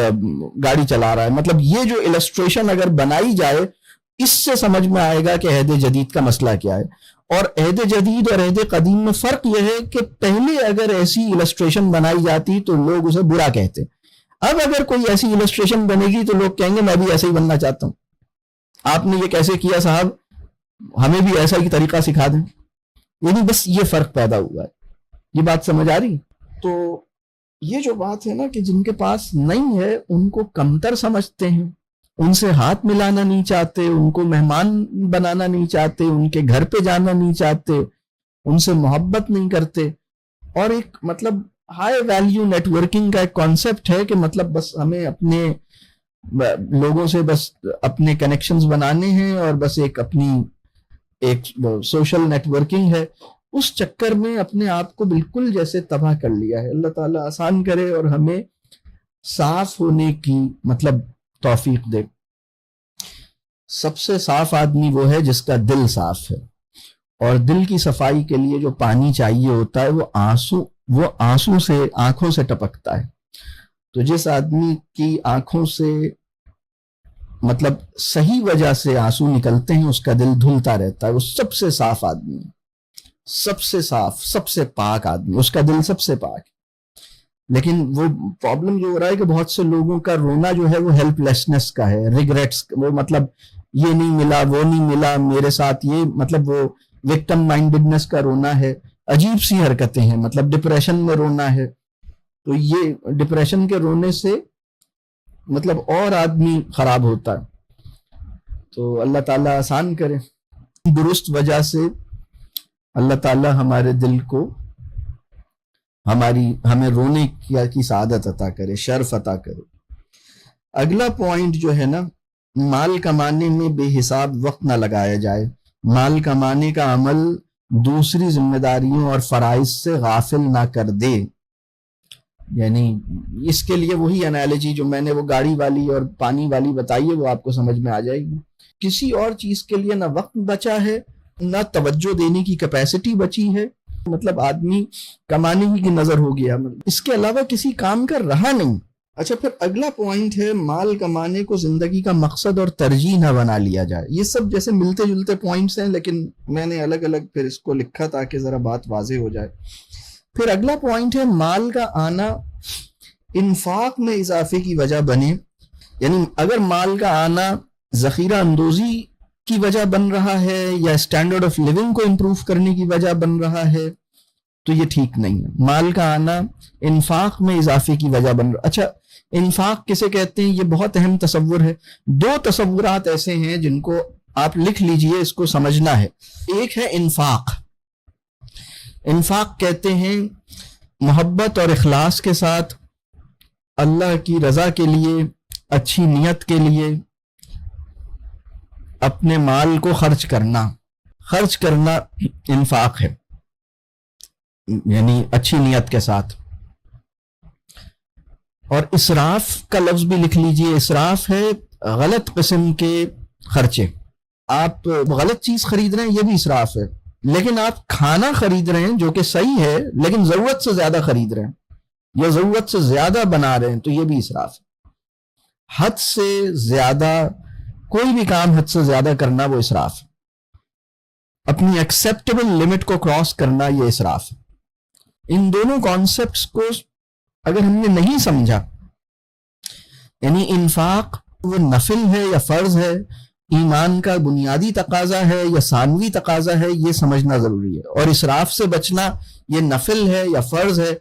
گاڑی چلا رہا ہے۔ مطلب یہ جو السٹریشن اگر بنائی جائے اس سے سمجھ میں آئے گا کہ عہد جدید کا مسئلہ کیا ہے۔ اور عہد جدید اور عہد قدیم میں فرق یہ ہے کہ پہلے اگر ایسی السٹریشن بنائی جاتی تو لوگ اسے برا کہتے، اب اگر کوئی ایسی السٹریشن بنے گی تو لوگ کہیں گے میں بھی ایسے ہی بننا چاہتا ہوں، آپ نے یہ کیسے کیا صاحب، ہمیں بھی ایسا ہی طریقہ سکھا دیں۔ یعنی بس یہ فرق پیدا ہوا ہے، یہ بات سمجھ آ رہی؟ تو یہ جو بات ہے نا کہ جن کے پاس نہیں ہے ان کو کمتر سمجھتے ہیں، ان سے ہاتھ ملانا نہیں چاہتے، ان کو مہمان بنانا نہیں چاہتے، ان کے گھر پہ جانا نہیں چاہتے، ان سے محبت نہیں کرتے۔ اور ایک مطلب ہائی ویلیو نیٹ ورکنگ کا ایک کانسیپٹ ہے کہ مطلب بس ہمیں اپنے لوگوں سے بس اپنے کنیکشنز بنانے ہیں اور بس ایک اپنی ایک سوشل نیٹ ورکنگ ہے، اس چکر میں اپنے آپ کو بالکل جیسے تباہ کر لیا ہے۔ اللہ تعالیٰ آسان کرے اور ہمیں صاف ہونے کی مطلب توفیق دے۔ سب سے صاف آدمی وہ ہے جس کا دل صاف ہے، اور دل کی صفائی کے لیے جو پانی چاہیے ہوتا ہے وہ آنسو سے، آنکھوں سے ٹپکتا ہے۔ تو جس آدمی کی آنکھوں سے مطلب صحیح وجہ سے آنسو نکلتے ہیں اس کا دل دھلتا رہتا ہے، وہ سب سے صاف آدمی ہے، سب سے صاف، سب سے پاک آدمی، اس کا دل سب سے پاک ہے۔ لیکن وہ پرابلم جو ہو رہا ہے کہ بہت سے لوگوں کا رونا جو ہے وہ ہیلپ لیسنس کا ہے، ریگریٹس، وہ مطلب یہ نہیں ملا، وہ نہیں ملا میرے ساتھ، یہ مطلب وہ وکٹم مائنڈڈنس کا رونا ہے۔ عجیب سی حرکتیں ہیں، مطلب ڈپریشن میں رونا ہے، تو یہ ڈپریشن کے رونے سے مطلب اور آدمی خراب ہوتا ہے۔ تو اللہ تعالیٰ آسان کرے، درست وجہ سے اللہ تعالیٰ ہمارے دل کو ہمیں رونے کی سعادت عطا کرے، شرف عطا کرے۔ اگلا پوائنٹ جو ہے نا، مال کمانے میں بے حساب وقت نہ لگایا جائے، مال کمانے کا عمل دوسری ذمہ داریوں اور فرائض سے غافل نہ کر دے۔ یعنی اس کے لیے وہی انالوجی جو میں نے وہ گاڑی والی اور پانی والی بتائی ہے وہ آپ کو سمجھ میں آ جائے گی۔ کسی اور چیز کے لیے نہ وقت بچا ہے، نہ توجہ دینے کی کیپیسٹی بچی ہے، مطلب آدمی کمانے کی نظر ہو گیا، اس کے علاوہ کسی کام کا رہا نہیں۔ اچھا، پھر اگلا پوائنٹ ہے مال کمانے کو زندگی کا مقصد اور ترجیح نہ بنا لیا جائے۔ یہ سب جیسے ملتے جلتے پوائنٹس ہیں، لیکن میں نے الگ الگ پھر اس کو لکھا تاکہ ذرا بات واضح ہو جائے۔ پھر اگلا پوائنٹ ہے مال کا آنا انفاق میں اضافے کی وجہ بنے، یعنی اگر مال کا آنا ذخیرہ اندوزی کی وجہ بن رہا ہے یا اسٹینڈرڈ آف لیونگ کو امپروو کرنے کی وجہ بن رہا ہے تو یہ ٹھیک نہیں ہے۔ مال کا آنا انفاق میں اضافے کی وجہ بن رہا۔ اچھا، انفاق کسے کہتے ہیں؟ یہ بہت اہم تصور ہے۔ دو تصورات ایسے ہیں جن کو آپ لکھ لیجئے، اس کو سمجھنا ہے۔ ایک ہے انفاق، انفاق کہتے ہیں محبت اور اخلاص کے ساتھ اللہ کی رضا کے لیے، اچھی نیت کے لیے اپنے مال کو خرچ کرنا انفاق ہے، یعنی اچھی نیت کے ساتھ۔ اور اسراف کا لفظ بھی لکھ لیجئے۔ اسراف ہے غلط قسم کے خرچے، آپ غلط چیز خرید رہے ہیں یہ بھی اسراف ہے، لیکن آپ کھانا خرید رہے ہیں جو کہ صحیح ہے لیکن ضرورت سے زیادہ خرید رہے ہیں یا ضرورت سے زیادہ بنا رہے ہیں تو یہ بھی اسراف ہے۔ حد سے زیادہ کوئی بھی کام حد سے زیادہ کرنا وہ اسراف ہے، اپنی ایکسیپٹیبل لمٹ کو کراس کرنا یہ اسراف ہے۔ ان دونوں کانسیپٹس کو اگر ہم نے نہیں سمجھا، یعنی انفاق وہ نفل ہے یا فرض ہے، ایمان کا بنیادی تقاضا ہے یا ثانوی تقاضا ہے، یہ سمجھنا ضروری ہے۔ اور اسراف سے بچنا یہ نفل ہے یا فرض ہے،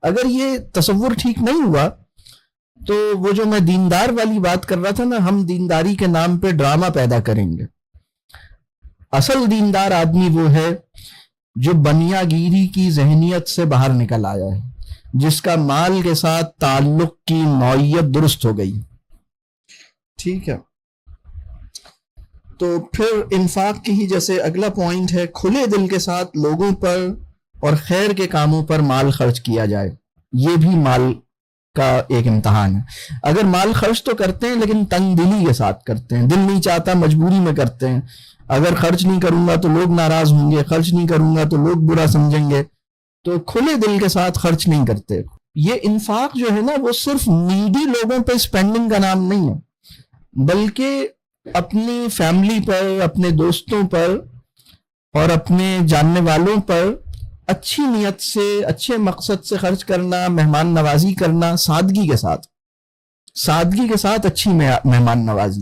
اگر یہ تصور ٹھیک نہیں ہوا تو وہ جو میں دیندار والی بات کر رہا تھا نا، ہم دینداری کے نام پہ ڈرامہ پیدا کریں گے۔ اصل دیندار آدمی وہ ہے جو بنیا گیری کی ذہنیت سے باہر نکل آیا ہے، جس کا مال کے ساتھ تعلق کی نوعیت درست ہو گئی. ٹھیک ہے. تو پھر انفاق کی ہی جیسے اگلا پوائنٹ ہے کھلے دل کے ساتھ لوگوں پر اور خیر کے کاموں پر مال خرچ کیا جائے. یہ بھی مال کا ایک امتحان ہے. اگر مال خرچ تو کرتے ہیں لیکن تنگ دلی کے ساتھ کرتے ہیں, دل نہیں چاہتا مجبوری میں کرتے ہیں, اگر خرچ نہیں کروں گا تو لوگ ناراض ہوں گے, خرچ نہیں کروں گا تو لوگ برا سمجھیں گے, تو کھلے دل کے ساتھ خرچ نہیں کرتے. یہ انفاق جو ہے نا وہ صرف نیڈی لوگوں پہ اسپینڈنگ کا نام نہیں ہے, بلکہ اپنی فیملی پر, اپنے دوستوں پر اور اپنے جاننے والوں پر اچھی نیت سے, اچھے مقصد سے خرچ کرنا, مہمان نوازی کرنا, سادگی کے ساتھ اچھی مہمان نوازی.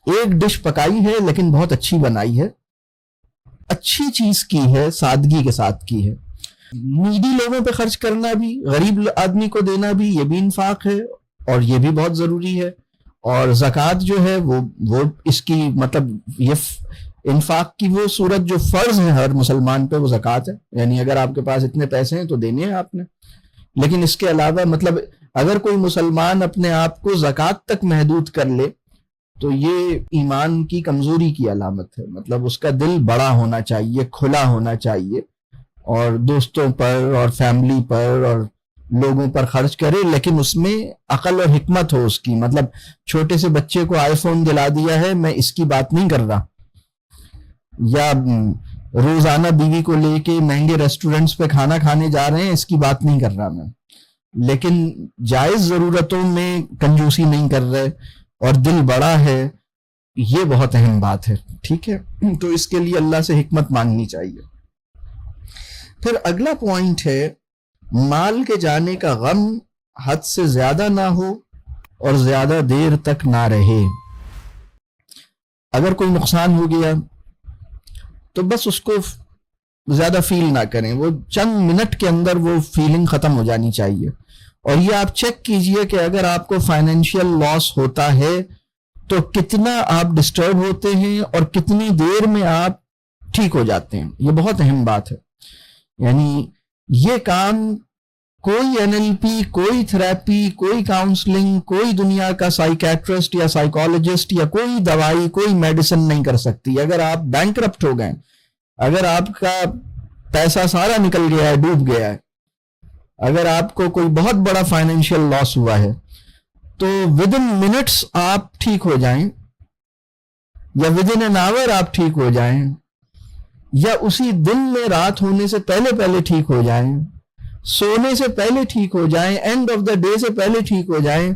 ایک ڈش پکائی ہے لیکن بہت اچھی بنائی ہے, اچھی چیز کی ہے, سادگی کے ساتھ کی ہے. نیڈی لوگوں پہ خرچ کرنا بھی, غریب آدمی کو دینا بھی, یہ بھی انفاق ہے اور یہ بھی بہت ضروری ہے. اور زکوٰۃ جو ہے وہ اس کی مطلب یہ انفاق کی وہ صورت جو فرض ہے ہر مسلمان پہ, وہ زکوٰۃ ہے. یعنی اگر آپ کے پاس اتنے پیسے ہیں تو دینے ہیں آپ نے, لیکن اس کے علاوہ مطلب اگر کوئی مسلمان اپنے آپ کو زکوٰۃ تک محدود کر لے تو یہ ایمان کی کمزوری کی علامت ہے. مطلب اس کا دل بڑا ہونا چاہیے, کھلا ہونا چاہیے, اور دوستوں پر اور فیملی پر اور لوگوں پر خرچ کرے, لیکن اس میں عقل اور حکمت ہو اس کی. مطلب چھوٹے سے بچے کو آئی فون دلا دیا ہے, میں اس کی بات نہیں کر رہا, یا روزانہ بیوی کو لے کے مہنگے ریسٹورنٹس پہ کھانا کھانے جا رہے ہیں, اس کی بات نہیں کر رہا میں, لیکن جائز ضرورتوں میں کنجوسی نہیں کر رہے اور دل بڑا ہے, یہ بہت اہم بات ہے. ٹھیک ہے, تو اس کے لیے اللہ سے حکمت مانگنی چاہیے. پھر اگلا پوائنٹ ہے مال کے جانے کا غم حد سے زیادہ نہ ہو اور زیادہ دیر تک نہ رہے. اگر کوئی نقصان ہو گیا تو بس اس کو زیادہ فیل نہ کریں, وہ چند منٹ کے اندر وہ فیلنگ ختم ہو جانی چاہیے. اور یہ آپ چیک کیجئے کہ اگر آپ کو فائنینشیل لاس ہوتا ہے تو کتنا آپ ڈسٹرب ہوتے ہیں اور کتنی دیر میں آپ ٹھیک ہو جاتے ہیں. یہ بہت اہم بات ہے. یعنی یہ کام کوئی NLP, کوئی تھراپی, کوئی کاؤنسلنگ, کوئی دنیا کا سائیکیٹرسٹ یا سائیکالوجسٹ یا کوئی دوائی, کوئی میڈیسن نہیں کر سکتی. اگر آپ بینکرپٹ ہو گئے, اگر آپ کا پیسہ سارا نکل گیا ہے, ڈوب گیا ہے, اگر آپ کو کوئی بہت بڑا فائنینشیل لاس ہوا ہے, تو ود ان منٹس آپ ٹھیک ہو جائیں, یا ود ان این آور آپ ٹھیک ہو جائیں, یا اسی دن میں رات ہونے سے پہلے ٹھیک ہو جائیں, سونے سے پہلے ٹھیک ہو جائیں, اینڈ آف دا ڈے سے پہلے ٹھیک ہو جائیں.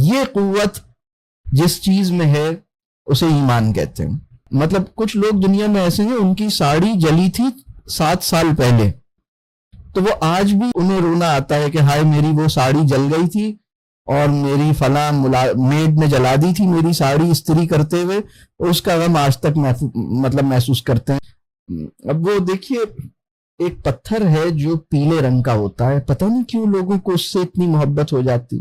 یہ قوت جس چیز میں ہے اسے ایمان کہتے ہیں. مطلب کچھ لوگ دنیا میں ایسے ہیں ان کی ساڑی جلی تھی 7 سال پہلے, تو وہ آج بھی انہیں رونا آتا ہے کہ ہائے میری وہ ساڑی جل گئی تھی اور میری فلاں میڈ نے جلا دی تھی میری ساڑی استری کرتے ہوئے, اور اس کا غم آج تک مطلب محسوس کرتے ہیں. اب وہ دیکھیے ایک پتھر ہے جو پیلے رنگ کا ہوتا ہے, پتہ نہیں کیوں لوگوں کو اس سے اتنی محبت ہو جاتی.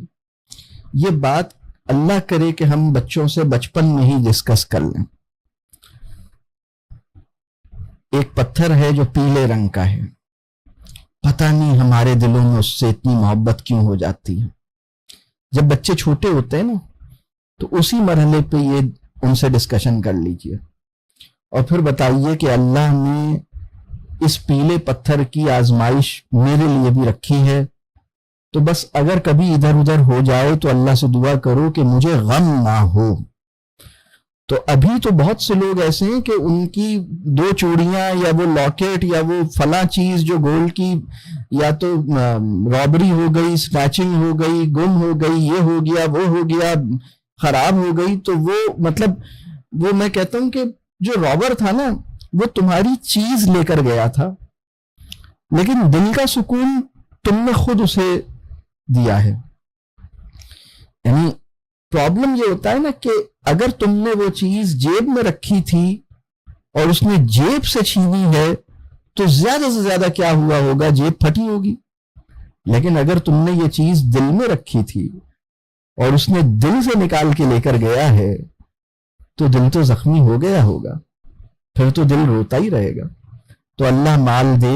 یہ بات اللہ کرے کہ ہم بچوں سے بچپن میں ہی ڈسکس کر لیں. ایک پتھر ہے جو پیلے رنگ کا ہے, پتہ نہیں ہمارے دلوں میں اس سے اتنی محبت کیوں ہو جاتی ہے. جب بچے چھوٹے ہوتے ہیں نا تو اسی مرحلے پہ یہ ان سے ڈسکشن کر لیجئے, اور پھر بتائیے کہ اللہ نے اس پیلے پتھر کی آزمائش میرے لیے بھی رکھی ہے, تو بس اگر کبھی ادھر ادھر ہو جائے تو اللہ سے دعا کرو کہ مجھے غم نہ ہو. تو ابھی تو بہت سے لوگ ایسے ہیں کہ ان کی 2 چوڑیاں یا وہ لاکٹ یا وہ فلاں چیز جو گولڈ کی یا تو رابری ہو گئی, سنیچنگ ہو گئی, گم ہو گئی, یہ ہو گیا, وہ ہو گیا, خراب ہو گئی, تو وہ مطلب وہ میں کہتا ہوں کہ جو رابر تھا نا وہ تمہاری چیز لے کر گیا تھا, لیکن دل کا سکون تم نے خود اسے دیا ہے. یعنی پرابلم یہ ہوتا ہے نا کہ اگر تم نے وہ چیز جیب میں رکھی تھی اور اس نے جیب سے چھینی ہے تو زیادہ سے زیادہ کیا ہوا ہوگا, جیب پھٹی ہوگی. لیکن اگر تم نے یہ چیز دل میں رکھی تھی اور اس نے دل سے نکال کے لے کر گیا ہے تو دل تو زخمی ہو گیا ہوگا, پھر تو دل روتا ہی رہے گا. تو اللہ مال دے,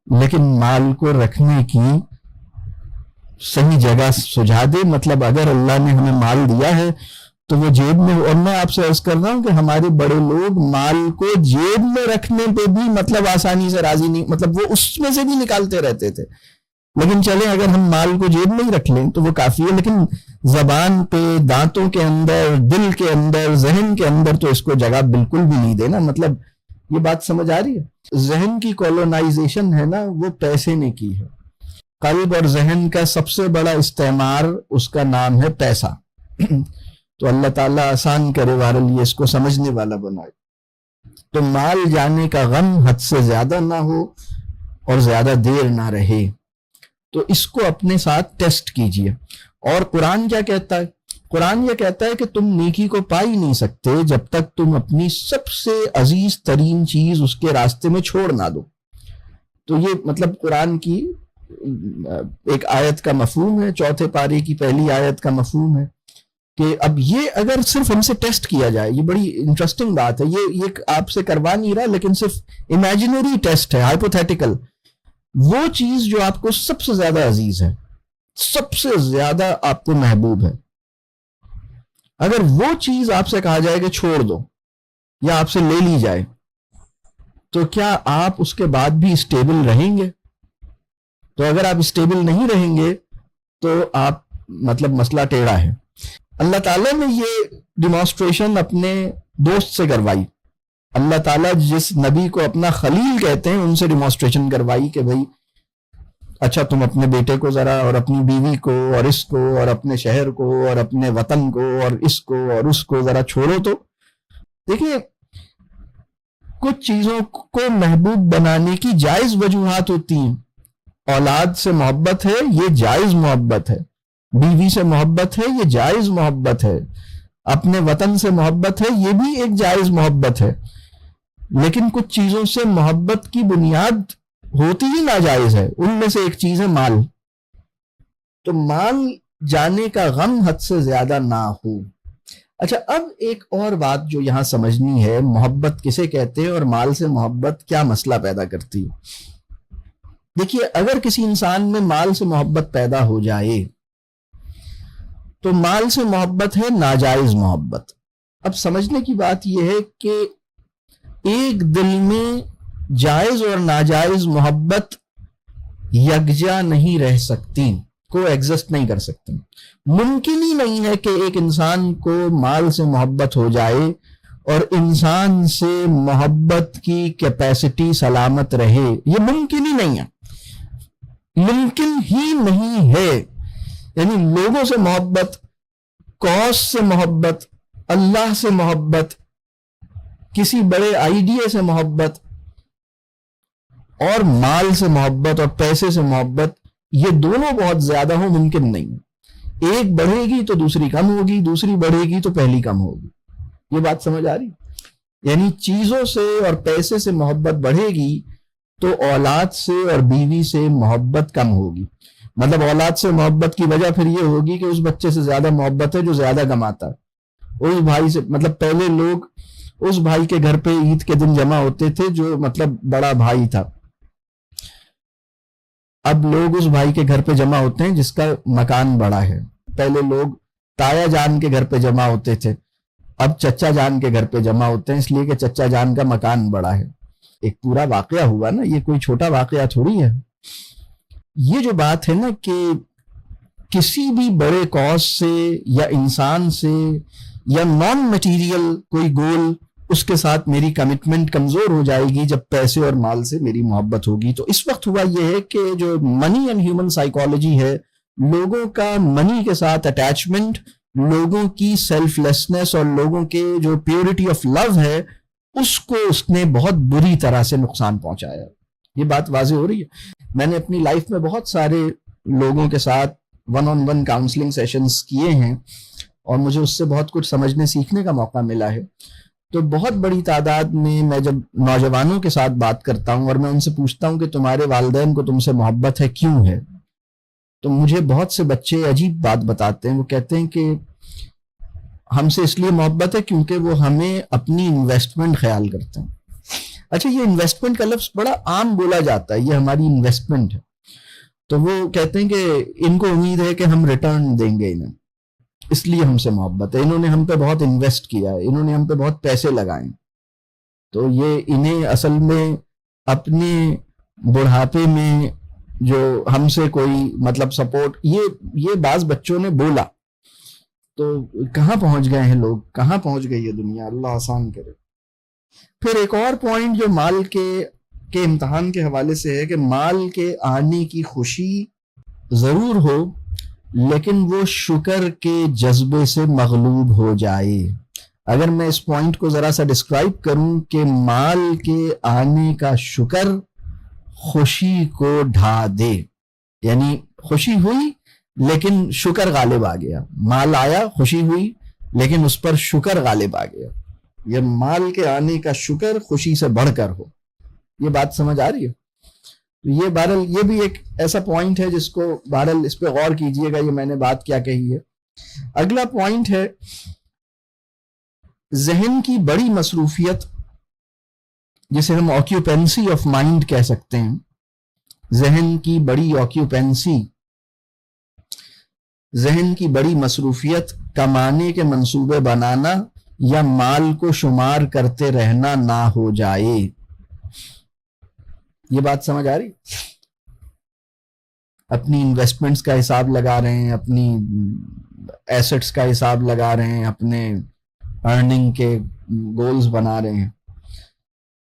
لیکن مال کو رکھنے کی صحیح جگہ سجھا دے. مطلب اگر اللہ نے ہمیں مال دیا ہے تو وہ جیب میں, اور میں آپ سے عرض کر رہا ہوں کہ ہمارے بڑے لوگ مال کو جیب میں رکھنے پہ بھی مطلب آسانی سے راضی نہیں, مطلب وہ اس میں سے بھی نکالتے رہتے تھے. لیکن چلیں اگر ہم مال کو جیب میں ہی رکھ لیں تو وہ کافی ہے, لیکن زبان پہ, دانتوں کے اندر, دل کے اندر, ذہن کے اندر تو اس کو جگہ بالکل بھی نہیں دینا. مطلب یہ بات سمجھ آ رہی ہے؟ ذہن کی کولونائزیشن ہے نا, وہ پیسے نے کی ہے. قلب اور ذہن کا سب سے بڑا استعمار اس کا نام ہے پیسہ. تو اللہ تعالیٰ آسان کرے بہرحال, یہ اس کو سمجھنے والا بنائے. تو مال جانے کا غم حد سے زیادہ نہ ہو اور زیادہ دیر نہ رہے, تو اس کو اپنے ساتھ ٹیسٹ کیجئے. اور قرآن کیا کہتا ہے؟ قرآن یہ کہتا ہے کہ تم نیکی کو پا ہی نہیں سکتے جب تک تم اپنی سب سے عزیز ترین چیز اس کے راستے میں چھوڑ نہ دو. تو یہ مطلب قرآن کی ایک آیت کا مفہوم ہے, چوتھے پارے کی پہلی آیت کا مفہوم ہے کہ اب یہ اگر صرف ہم سے ٹیسٹ کیا جائے, یہ بڑی انٹرسٹنگ بات ہے, یہ آپ سے کروا نہیں رہا لیکن صرف امیجنری ٹیسٹ ہے, ہائپوتھیٹیکل. وہ چیز جو آپ کو سب سے زیادہ عزیز ہے, سب سے زیادہ آپ کو محبوب ہے, اگر وہ چیز آپ سے کہا جائے کہ چھوڑ دو یا آپ سے لے لی جائے, تو کیا آپ اس کے بعد بھی اسٹیبل رہیں گے؟ تو اگر آپ اسٹیبل نہیں رہیں گے تو آپ مطلب مسئلہ ٹیڑھا ہے. اللہ تعالیٰ نے یہ ڈیمانسٹریشن اپنے دوست سے کروائی. اللہ تعالیٰ جس نبی کو اپنا خلیل کہتے ہیں ان سے ڈیمانسٹریشن کروائی کہ بھائی اچھا تم اپنے بیٹے کو ذرا, اور اپنی بیوی کو, اور اس کو, اور اپنے شہر کو, اور اپنے وطن کو, اور اس کو اور اس کو ذرا چھوڑو. تو دیکھیے کچھ چیزوں کو محبوب بنانے کی جائز وجوہات ہوتی ہیں. اولاد سے محبت ہے, یہ جائز محبت ہے. بیوی سے محبت ہے, یہ جائز محبت ہے. اپنے وطن سے محبت ہے, یہ بھی ایک جائز محبت ہے. لیکن کچھ چیزوں سے محبت کی بنیاد ہوتی ہی ناجائز ہے. ان میں سے ایک چیز ہے مال. تو مال جانے کا غم حد سے زیادہ نہ ہو. اچھا اب ایک اور بات جو یہاں سمجھنی ہے, محبت کسے کہتے ہیں اور مال سے محبت کیا مسئلہ پیدا کرتی ہے. دیکھیے اگر کسی انسان میں مال سے محبت پیدا ہو جائے تو مال سے محبت ہے ناجائز محبت. اب سمجھنے کی بات یہ ہے کہ ایک دل میں جائز اور ناجائز محبت یکجا نہیں رہ سکتی, کو ایگزسٹ نہیں کر سکتی. ممکن ہی نہیں ہے کہ ایک انسان کو مال سے محبت ہو جائے اور انسان سے محبت کی کیپیسٹی سلامت رہے. یہ ممکن ہی نہیں ہے, ممکن ہی نہیں ہے. یعنی لوگوں سے محبت, کاز سے محبت, اللہ سے محبت, کسی بڑے آئیڈیا سے محبت, اور مال سے محبت اور پیسے سے محبت, یہ دونوں بہت زیادہ ہوں, ممکن نہیں. ایک بڑھے گی تو دوسری کم ہوگی, دوسری بڑھے گی تو پہلی کم ہوگی. یہ بات سمجھ آ رہی؟ یعنی چیزوں سے اور پیسے سے محبت بڑھے گی تو اولاد سے اور بیوی سے محبت کم ہوگی. مطلب اولاد سے محبت کی وجہ پھر یہ ہوگی کہ اس بچے سے زیادہ محبت ہے جو زیادہ کماتا ہے. اس بھائی سے, مطلب پہلے لوگ اس بھائی کے گھر پہ عید کے دن جمع ہوتے تھے جو مطلب بڑا بھائی تھا. اب لوگ اس بھائی کے گھر پہ جمع ہوتے ہیں جس کا مکان بڑا ہے. پہلے لوگ تایا جان کے گھر پہ جمع ہوتے تھے, اب چچا جان کے گھر پہ جمع ہوتے ہیں اس لیے کہ چچا جان کا مکان بڑا ہے. ایک پورا واقعہ ہوا نا, یہ کوئی چھوٹا واقعہ تھوڑی ہے. یہ جو بات ہے نا کہ کسی بھی بڑے کاز سے یا انسان سے یا نان میٹیریل کوئی گول, اس کے ساتھ میری کمٹمنٹ کمزور ہو جائے گی جب پیسے اور مال سے میری محبت ہوگی. تو اس وقت ہوا یہ ہے کہ جو منی اینڈ ہیومن سائیکالوجی ہے, لوگوں کا منی کے ساتھ اٹیچمنٹ, لوگوں کی سیلف لیسنس اور لوگوں کے جو پیورٹی آف لو ہے, اس کو اس نے بہت بری طرح سے نقصان پہنچایا. یہ بات واضح ہو رہی ہے. میں نے اپنی لائف میں بہت سارے لوگوں کے ساتھ one on one counselling sessions کیے ہیں اور مجھے اس سے بہت کچھ سمجھنے سیکھنے کا موقع ملا ہے. تو بہت بڑی تعداد میں جب نوجوانوں کے ساتھ بات کرتا ہوں اور میں ان سے پوچھتا ہوں کہ تمہارے والدین کو تم سے محبت ہے, کیوں ہے, تو مجھے بہت سے بچے عجیب بات بتاتے ہیں. وہ کہتے ہیں کہ ہم سے اس لیے محبت ہے کیونکہ وہ ہمیں اپنی انویسٹمنٹ خیال کرتے ہیں. اچھا یہ انویسٹمنٹ کا لفظ بڑا عام بولا جاتا ہے، یہ ہماری انویسٹمنٹ ہے، تو وہ کہتے ہیں کہ ان کو امید ہے کہ ہم ریٹرن دیں گے انہیں، اس لیے ہم سے محبت ہے، انہوں نے ہم پہ بہت انویسٹ کیا ہے، انہوں نے ہم پہ بہت پیسے لگائے، تو یہ انہیں اصل میں اپنے بڑھاپے میں جو ہم سے کوئی مطلب سپورٹ، یہ بعض بچوں نے بولا، تو کہاں پہنچ گئے ہیں لوگ، کہاں پہنچ گئی ہے دنیا، اللہ آسان کرے۔ پھر ایک اور پوائنٹ جو مال کے امتحان کے حوالے سے ہے کہ مال کے آنے کی خوشی ضرور ہو لیکن وہ شکر کے جذبے سے مغلوب ہو جائے۔ اگر میں اس پوائنٹ کو ذرا سا ڈسکرائب کروں کہ مال کے آنے کا شکر خوشی کو ڈھا دے، یعنی خوشی ہوئی لیکن شکر غالب آ گیا، مال آیا خوشی ہوئی لیکن اس پر شکر غالب آ گیا، یہ مال کے آنے کا شکر خوشی سے بڑھ کر ہو، یہ بات سمجھ آ رہی ہے؟ یہ بہرحال یہ بھی ایک ایسا پوائنٹ ہے جس کو بہرحال اس پہ غور کیجئے گا، یہ میں نے بات کیا کہی ہے۔ اگلا پوائنٹ ہے ذہن کی بڑی مصروفیت، جسے ہم آکیوپینسی آف مائنڈ کہہ سکتے ہیں، ذہن کی بڑی آکیوپینسی، ذہن کی بڑی مصروفیت، کمانے کے منصوبے بنانا یا مال کو شمار کرتے رہنا نہ ہو جائے۔ یہ بات سمجھ آ رہی؟ اپنی انویسٹمنٹس کا حساب لگا رہے ہیں، اپنی ایسٹس کا حساب لگا رہے ہیں، اپنے ارننگ کے گولز بنا رہے ہیں،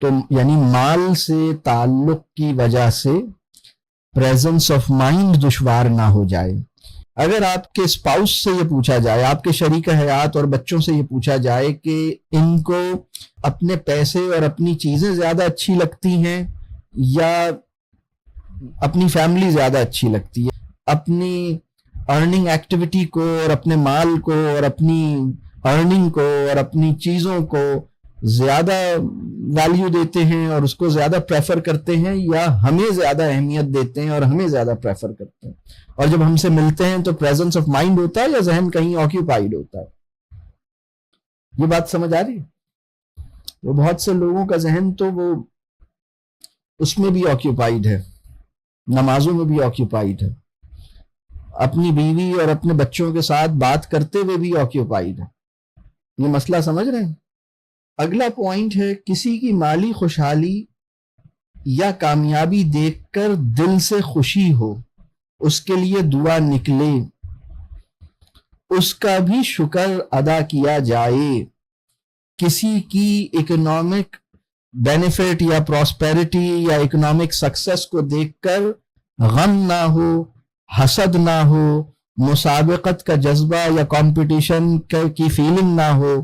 تو یعنی مال سے تعلق کی وجہ سے پریزنس آف مائنڈ دشوار نہ ہو جائے۔ اگر آپ کے اسپاؤس سے یہ پوچھا جائے، آپ کے شریک حیات اور بچوں سے یہ پوچھا جائے کہ ان کو اپنے پیسے اور اپنی چیزیں زیادہ اچھی لگتی ہیں یا اپنی فیملی زیادہ اچھی لگتی ہے، اپنی ارننگ ایکٹیویٹی کو اور اپنے مال کو اور اپنی ارننگ کو اور اپنی چیزوں کو زیادہ ویلیو دیتے ہیں اور اس کو زیادہ پریفر کرتے ہیں، یا ہمیں زیادہ اہمیت دیتے ہیں اور ہمیں زیادہ پریفر کرتے ہیں، اور جب ہم سے ملتے ہیں تو پریزنس آف مائنڈ ہوتا ہے یا ذہن کہیں آکیوپائیڈ ہوتا ہے؟ یہ بات سمجھ آ رہی ہے؟ وہ بہت سے لوگوں کا ذہن تو وہ اس میں بھی آکیوپائیڈ ہے، نمازوں میں بھی آکیوپائیڈ ہے، اپنی بیوی اور اپنے بچوں کے ساتھ بات کرتے ہوئے بھی آکیوپائیڈ ہے۔ یہ مسئلہ سمجھ رہے ہیں؟ اگلا پوائنٹ ہے کسی کی مالی خوشحالی یا کامیابی دیکھ کر دل سے خوشی ہو، اس کے لیے دعا نکلے، اس کا بھی شکر ادا کیا جائے۔ کسی کی اکنامک بینیفٹ یا پراسپیرٹی یا اکنامک سکسس کو دیکھ کر غم نہ ہو، حسد نہ ہو، مسابقت کا جذبہ یا کمپٹیشن کی فیلنگ نہ ہو،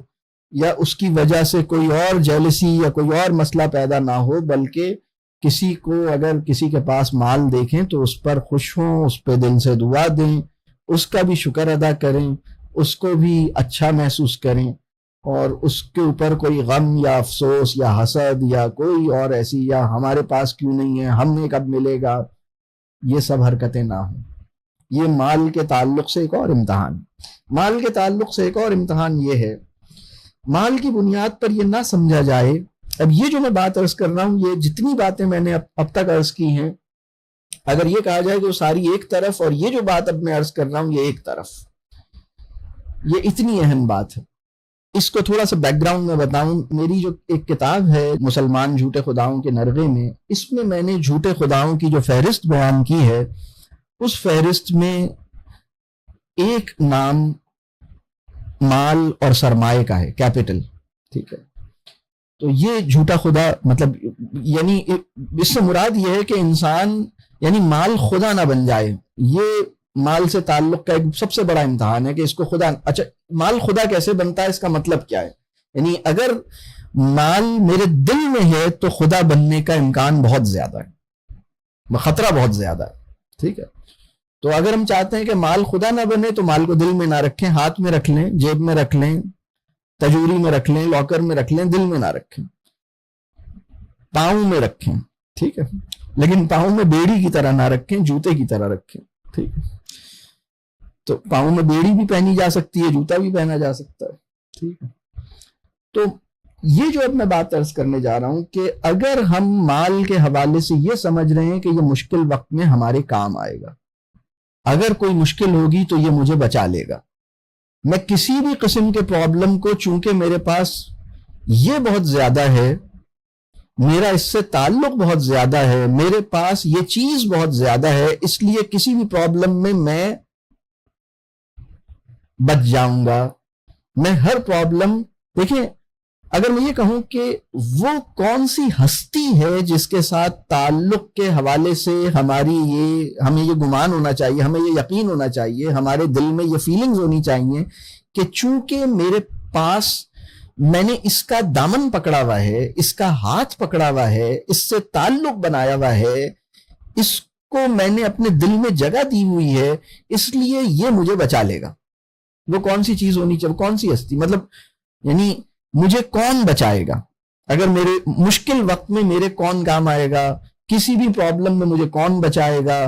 یا اس کی وجہ سے کوئی اور جیلسی یا کوئی اور مسئلہ پیدا نہ ہو، بلکہ کسی کو اگر کسی کے پاس مال دیکھیں تو اس پر خوش ہوں، اس پہ دل سے دعا دیں، اس کا بھی شکر ادا کریں، اس کو بھی اچھا محسوس کریں، اور اس کے اوپر کوئی غم یا افسوس یا حسد یا کوئی اور ایسی یا ہمارے پاس کیوں نہیں ہے، ہمیں کب ملے گا، یہ سب حرکتیں نہ ہوں۔ یہ مال کے تعلق سے ایک اور امتحان، مال کے تعلق سے ایک اور امتحان یہ ہے، مال کی بنیاد پر یہ نہ سمجھا جائے، اب یہ جو میں بات عرض کر رہا ہوں، یہ جتنی باتیں میں نے اب تک عرض کی ہیں، اگر یہ کہا جائے کہ وہ ساری ایک طرف اور یہ جو بات اب میں عرض کر رہا ہوں یہ ایک طرف، یہ اتنی اہم بات ہے۔ اس کو تھوڑا سا بیک گراؤنڈ میں بتاؤں، میری جو ایک کتاب ہے مسلمان جھوٹے خداؤں کے نرغے میں، اس میں میں نے جھوٹے خداؤں کی جو فہرست بیان کی ہے، اس فہرست میں ایک نام مال اور سرمایہ کا ہے، کیپٹل، ٹھیک ہے؟ تو یہ جھوٹا خدا مطلب یعنی اس سے مراد یہ ہے کہ انسان یعنی مال خدا نہ بن جائے، یہ مال سے تعلق کا ایک سب سے بڑا امتحان ہے کہ اس کو خدا، اچھا مال خدا کیسے بنتا ہے، اس کا مطلب کیا ہے؟ یعنی اگر مال میرے دل میں ہے تو خدا بننے کا امکان بہت زیادہ ہے، خطرہ بہت زیادہ ہے، ٹھیک ہے؟ تو اگر ہم چاہتے ہیں کہ مال خدا نہ بنے تو مال کو دل میں نہ رکھیں، ہاتھ میں رکھ لیں، جیب میں رکھ لیں، تجوری میں رکھ لیں، لاکر میں رکھ لیں، دل میں نہ رکھیں، پاؤں میں رکھیں، ٹھیک ہے؟ لیکن پاؤں میں بیڑی کی طرح نہ رکھیں، جوتے کی طرح رکھیں، ٹھیک ہے؟ تو پاؤں میں بیڑی بھی پہنی جا سکتی ہے، جوتا بھی پہنا جا سکتا ہے، ٹھیک ہے؟ تو یہ جو اب میں بات عرض کرنے جا رہا ہوں کہ اگر ہم مال کے حوالے سے یہ سمجھ رہے ہیں کہ یہ مشکل وقت میں ہمارے کام آئے گا، اگر کوئی مشکل ہوگی تو یہ مجھے بچا لے گا، میں کسی بھی قسم کے پرابلم کو، چونکہ میرے پاس یہ بہت زیادہ ہے، میرا اس سے تعلق بہت زیادہ ہے، میرے پاس یہ چیز بہت زیادہ ہے، اس لیے کسی بھی پرابلم میں بچ جاؤں گا، میں ہر پرابلم، دیکھیں اگر میں یہ کہوں کہ وہ کون سی ہستی ہے جس کے ساتھ تعلق کے حوالے سے ہمیں یہ گمان ہونا چاہیے، ہمیں یہ یقین ہونا چاہیے، ہمارے دل میں یہ فیلنگز ہونی چاہیے کہ چونکہ میرے پاس، میں نے اس کا دامن پکڑا ہوا ہے، اس کا ہاتھ پکڑا ہوا ہے، اس سے تعلق بنایا ہوا ہے، اس کو میں نے اپنے دل میں جگہ دی ہوئی ہے، اس لیے یہ مجھے بچا لے گا۔ وہ کون سی چیز ہونی چاہیے، کون سی ہستی، مطلب یعنی مجھے کون بچائے گا، اگر میرے مشکل وقت میں میرے کون کام آئے گا، کسی بھی پرابلم میں مجھے کون بچائے گا،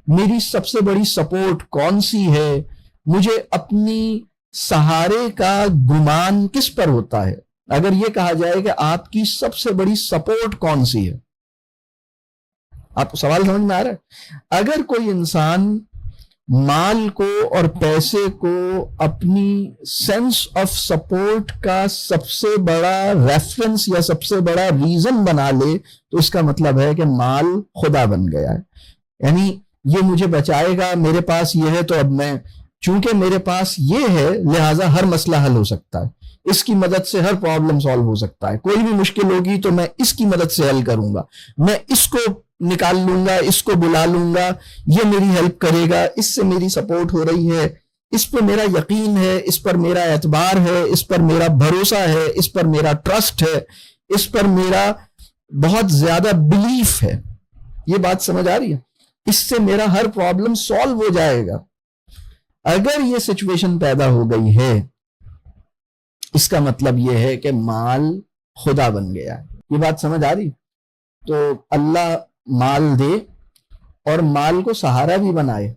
میری سب سے بڑی سپورٹ کون سی ہے، مجھے اپنی سہارے کا گمان کس پر ہوتا ہے۔ اگر یہ کہا جائے کہ آپ کی سب سے بڑی سپورٹ کون سی ہے، آپ کو سوال سمجھ میں آ رہا ہے؟ اگر کوئی انسان مال کو اور پیسے کو اپنی سینس آف سپورٹ کا سب سے بڑا ریفرنس یا سب سے بڑا ریزن بنا لے تو اس کا مطلب ہے کہ مال خدا بن گیا ہے، یعنی یہ مجھے بچائے گا، میرے پاس یہ ہے تو اب میں، چونکہ میرے پاس یہ ہے لہٰذا ہر مسئلہ حل ہو سکتا ہے، اس کی مدد سے ہر پرابلم سالو ہو سکتا ہے، کوئی بھی مشکل ہوگی تو میں اس کی مدد سے حل کروں گا، میں اس کو نکال لوں گا، اس کو بلا لوں گا، یہ میری ہیلپ کرے گا، اس سے میری سپورٹ ہو رہی ہے، اس پہ میرا یقین ہے، اس پر میرا اعتبار ہے، اس پر میرا بھروسہ ہے، اس پر میرا ٹرسٹ ہے، اس پر میرا بہت زیادہ بلیف ہے۔ یہ بات سمجھ آ رہی ہے؟ اس سے میرا ہر پرابلم سالو ہو جائے گا۔ اگر یہ سچویشن پیدا ہو گئی ہے، اس کا مطلب یہ ہے کہ مال خدا بن گیا ہے۔ یہ بات سمجھ آ رہی؟ تو اللہ مال دے اور مال کو سہارا بھی بنائے،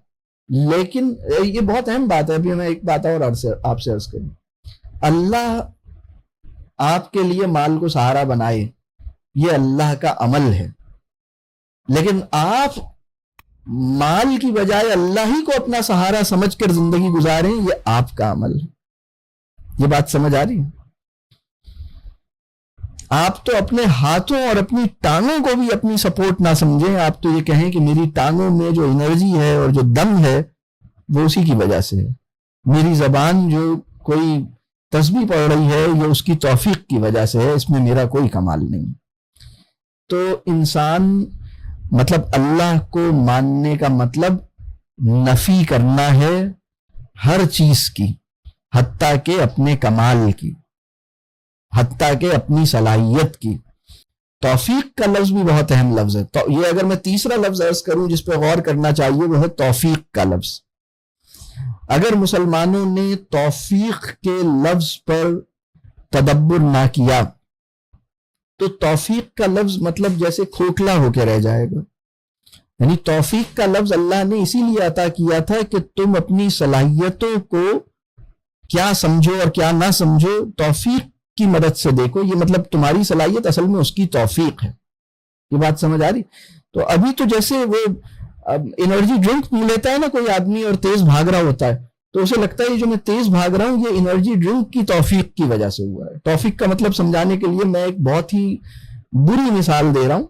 لیکن یہ بہت اہم بات ہے، ابھی میں ایک بات اور آپ سے عرض کروں، اللہ آپ کے لیے مال کو سہارا بنائے، یہ اللہ کا عمل ہے، لیکن آپ مال کی بجائے اللہ ہی کو اپنا سہارا سمجھ کر زندگی گزاریں، یہ آپ کا عمل ہے۔ یہ بات سمجھ آ رہی ہے؟ آپ تو اپنے ہاتھوں اور اپنی ٹانگوں کو بھی اپنی سپورٹ نہ سمجھیں، آپ تو یہ کہیں کہ میری ٹانگوں میں جو انرجی ہے اور جو دم ہے وہ اسی کی وجہ سے ہے، میری زبان جو کوئی تسبیح پڑھ رہی ہے یہ اس کی توفیق کی وجہ سے ہے، اس میں میرا کوئی کمال نہیں۔ تو انسان، مطلب اللہ کو ماننے کا مطلب نفی کرنا ہے ہر چیز کی، حتیٰ کہ اپنے کمال کی، حتیٰ کہ اپنی صلاحیت کی۔ توفیق کا لفظ بھی بہت اہم لفظ ہے، تو یہ اگر میں تیسرا لفظ عرض کروں جس پہ غور کرنا چاہیے وہ ہے توفیق کا لفظ۔ اگر مسلمانوں نے توفیق کے لفظ پر تدبر نہ کیا تو توفیق کا لفظ مطلب جیسے کھوکھلا ہو کے رہ جائے گا، یعنی توفیق کا لفظ اللہ نے اسی لیے عطا کیا تھا کہ تم اپنی صلاحیتوں کو کیا سمجھو اور کیا نہ سمجھو، توفیق کی مدد سے دیکھو، یہ مطلب تمہاری صلاحیت اصل میں اس کی توفیق ہے۔ یہ بات سمجھ آ رہی؟ تو ابھی تو جیسے وہ انرجی ڈرنک پی لیتا ہے نا کوئی آدمی اور تیز بھاگ رہا ہوتا ہے تو اسے لگتا ہے یہ جو میں تیز بھاگ رہا ہوں یہ انرجی ڈرنک کی توفیق کی وجہ سے ہوا ہے۔ توفیق کا مطلب سمجھانے کے لیے میں ایک بہت ہی بری مثال دے رہا ہوں۔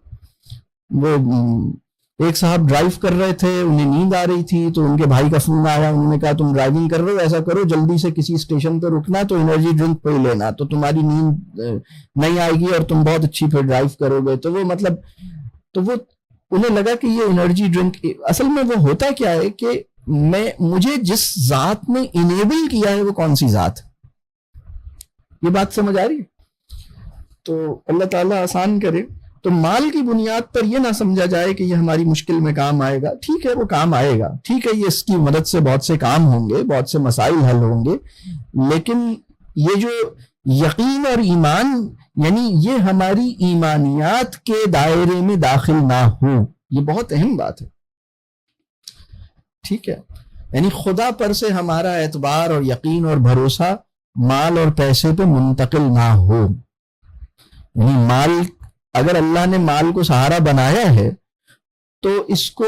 وہ ایک صاحب ڈرائیو کر رہے تھے، انہیں نیند آ رہی تھی تو ان کے بھائی کا فون آیا، انہوں نے کہا تم ڈرائیونگ کر رہے ہو، ایسا کرو جلدی سے کسی اسٹیشن پہ رکنا تو انرجی ڈرنک پہ لینا تو تمہاری نیند نہیں آئے گی اور تم بہت اچھی پھر ڈرائیو کرو گے۔ تو وہ مطلب، تو وہ انہیں لگا کہ یہ انرجی ڈرنک اصل میں وہ ہوتا کیا ہے کہ مجھے جس ذات نے انیبل کیا ہے وہ کون سی ذات ہے۔ یہ بات سمجھ آ رہی ہے؟ تو اللہ تعالیٰ آسان کرے۔ تو مال کی بنیاد پر یہ نہ سمجھا جائے کہ یہ ہماری مشکل میں کام آئے گا، ٹھیک ہے وہ کام آئے گا، ٹھیک ہے یہ اس کی مدد سے بہت سے کام ہوں گے، بہت سے مسائل حل ہوں گے، لیکن یہ جو یقین اور ایمان، یعنی یہ ہماری ایمانیات کے دائرے میں داخل نہ ہو، یہ بہت اہم بات ہے، ٹھیک ہے؟ یعنی خدا پر سے ہمارا اعتبار اور یقین اور بھروسہ مال اور پیسے پہ منتقل نہ ہو۔ یعنی مال، اگر اللہ نے مال کو سہارا بنایا ہے تو اس کو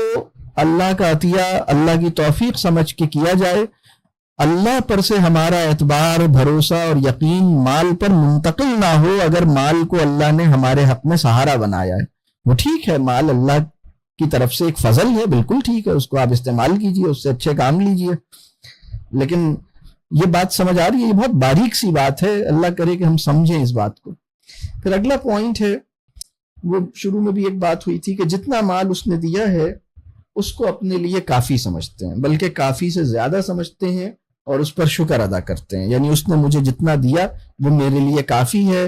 اللہ کا عطیہ، اللہ کی توفیق سمجھ کے کیا جائے. اللہ پر سے ہمارا اعتبار، بھروسہ اور یقین مال پر منتقل نہ ہو. اگر مال کو اللہ نے ہمارے حق میں سہارا بنایا ہے، وہ ٹھیک ہے، مال اللہ کی طرف سے ایک فضل ہے، بالکل ٹھیک ہے، اس کو آپ استعمال کیجئے، اس سے اچھے کام لیجئے. لیکن یہ بات سمجھ آ رہی ہے، یہ بہت باریک سی بات ہے، اللہ کرے کہ ہم سمجھیں اس بات کو. پھر اگلا پوائنٹ ہے، وہ شروع میں بھی ایک بات ہوئی تھی کہ جتنا مال اس نے دیا ہے اس کو اپنے لیے کافی سمجھتے ہیں، بلکہ کافی سے زیادہ سمجھتے ہیں اور اس پر شکر ادا کرتے ہیں. یعنی اس نے مجھے جتنا دیا وہ میرے لیے کافی ہے،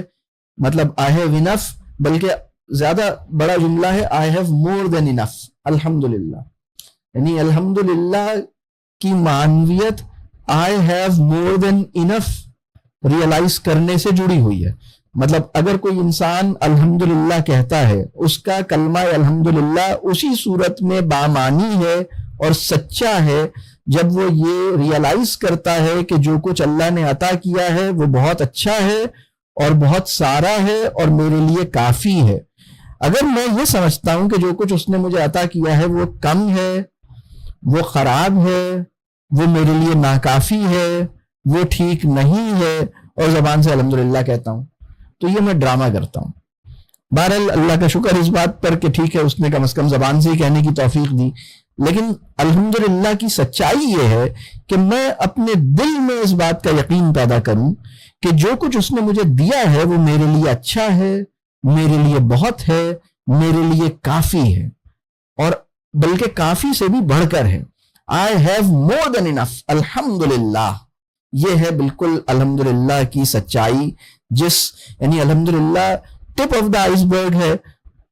مطلب آئی ہیو انف، بلکہ زیادہ بڑا جملہ ہے آئی ہیو مور دین انف. الحمدللہ، یعنی الحمدللہ کی معنویت I have more then enough realise کرنے سے جڑی ہوئی ہے. مطلب اگر کوئی انسان الحمدللہ کہتا ہے، اس کا کلمہ الحمدللہ اسی صورت میں بامانی ہے اور سچا ہے جب وہ یہ ریئلائز کرتا ہے کہ جو کچھ اللہ نے عطا کیا ہے وہ بہت اچھا ہے اور بہت سارا ہے اور میرے لیے کافی ہے. اگر میں یہ سمجھتا ہوں کہ جو کچھ اس نے مجھے عطا کیا ہے وہ کم ہے، وہ خراب ہے، وہ میرے لیے ناکافی ہے، وہ ٹھیک نہیں ہے، اور زبان سے الحمدللہ کہتا ہوں، تو یہ میں ڈرامہ کرتا ہوں. بہرحال اللہ کا شکر اس بات پر کہ ٹھیک ہے، اس نے کم از کم زبان سے ہی کہنے کی توفیق دی. لیکن الحمدللہ کی سچائی یہ ہے کہ میں اپنے دل میں اس بات کا یقین پیدا کروں کہ جو کچھ اس نے مجھے دیا ہے وہ میرے لیے اچھا ہے، میرے لیے بہت ہے، میرے لیے کافی ہے، اور بلکہ کافی سے بھی بڑھ کر ہے. I have more than enough. الحمدللہ، یہ ہے بالکل الحمدللہ کی سچائی، یعنی الحمدللہ ٹپ آف دا آئس برگ ہے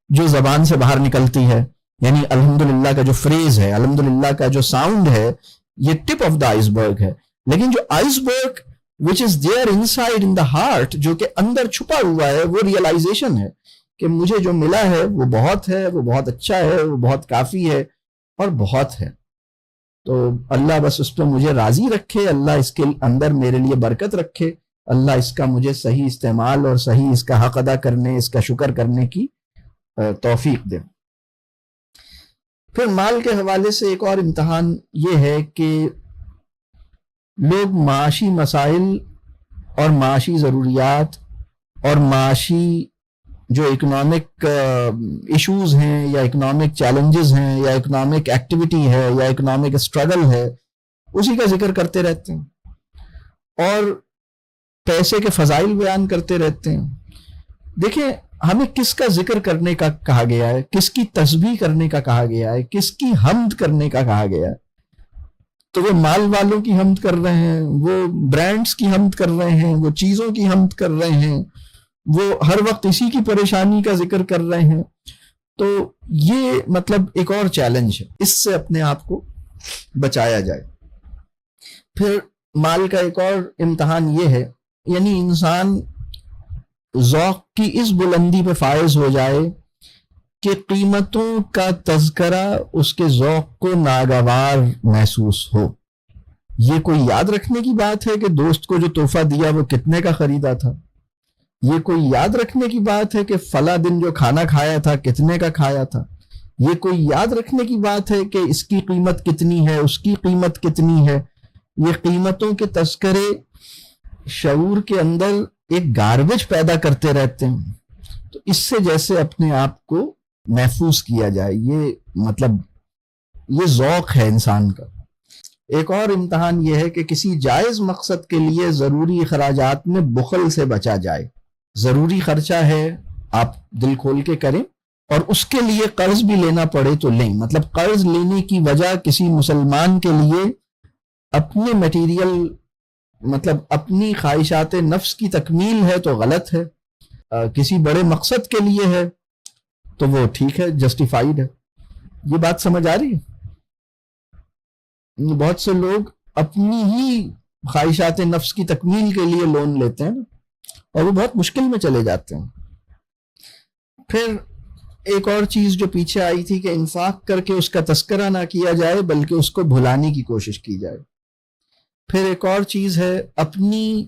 جو زبان سے باہر نکلتی ہے. یعنی الحمدللہ کا جو فریز ہے، الحمدللہ کا جو ساؤنڈ ہے، یہ ٹپ آف دا آئس برگ ہے. لیکن جو آئس برگ which is there inside in the heart، جو کہ اندر چھپا ہوا ہے، وہ ریئلائزیشن ہے کہ مجھے جو ملا ہے وہ بہت ہے، وہ بہت اچھا ہے، وہ بہت کافی ہے اور بہت ہے. تو اللہ بس اس پہ مجھے راضی رکھے، اللہ اس کے اندر میرے لیے برکت رکھے، اللہ اس کا مجھے صحیح استعمال اور صحیح اس کا حق ادا کرنے، اس کا شکر کرنے کی توفیق دے. پھر مال کے حوالے سے ایک اور امتحان یہ ہے کہ لوگ معاشی مسائل اور معاشی ضروریات اور معاشی جو اکنامک ایشوز ہیں یا اکنامک چیلنجز ہیں یا اکنامک ایکٹیویٹی ہے یا اکنامک اسٹرگل ہے، اسی کا ذکر کرتے رہتے ہیں اور پیسے کے فضائل بیان کرتے رہتے ہیں. دیکھیں، ہمیں کس کا ذکر کرنے کا کہا گیا ہے، کس کی تسبیح کرنے کا کہا گیا ہے، کس کی حمد کرنے کا کہا گیا ہے؟ تو وہ مال والوں کی حمد کر رہے ہیں، وہ برانڈز کی حمد کر رہے ہیں، وہ چیزوں کی حمد کر رہے ہیں، وہ ہر وقت اسی کی پریشانی کا ذکر کر رہے ہیں. تو یہ مطلب ایک اور چیلنج ہے، اس سے اپنے آپ کو بچایا جائے. پھر مال کا ایک اور امتحان یہ ہے، یعنی انسان ذوق کی اس بلندی پہ فائز ہو جائے کہ قیمتوں کا تذکرہ اس کے ذوق کو ناگوار محسوس ہو. یہ کوئی یاد رکھنے کی بات ہے کہ دوست کو جو تحفہ دیا وہ کتنے کا خریدا تھا؟ یہ کوئی یاد رکھنے کی بات ہے کہ فلاں دن جو کھانا کھایا تھا کتنے کا کھایا تھا؟ یہ کوئی یاد رکھنے کی بات ہے کہ اس کی قیمت کتنی ہے، اس کی قیمت کتنی ہے؟ یہ قیمتوں کے تذکرے شعور کے اندر ایک گاربیج پیدا کرتے رہتے ہیں. تو اس سے جیسے اپنے آپ کو محفوظ کیا جائے، یہ مطلب یہ ذوق ہے انسان کا. ایک اور امتحان یہ ہے کہ کسی جائز مقصد کے لیے ضروری اخراجات میں بخل سے بچا جائے. ضروری خرچہ ہے، آپ دل کھول کے کریں، اور اس کے لیے قرض بھی لینا پڑے تو لیں. مطلب قرض لینے کی وجہ کسی مسلمان کے لیے اپنے میٹیریل، مطلب اپنی خواہشات نفس کی تکمیل ہے تو غلط ہے. کسی بڑے مقصد کے لیے ہے تو وہ ٹھیک ہے، جسٹیفائیڈ ہے. یہ بات سمجھ آ رہی ہے؟ بہت سے لوگ اپنی ہی خواہشات نفس کی تکمیل کے لیے لون لیتے ہیں اور وہ بہت مشکل میں چلے جاتے ہیں. پھر ایک اور چیز جو پیچھے آئی تھی کہ انفاق کر کے اس کا تذکرہ نہ کیا جائے بلکہ اس کو بھلانے کی کوشش کی جائے. پھر ایک اور چیز ہے اپنی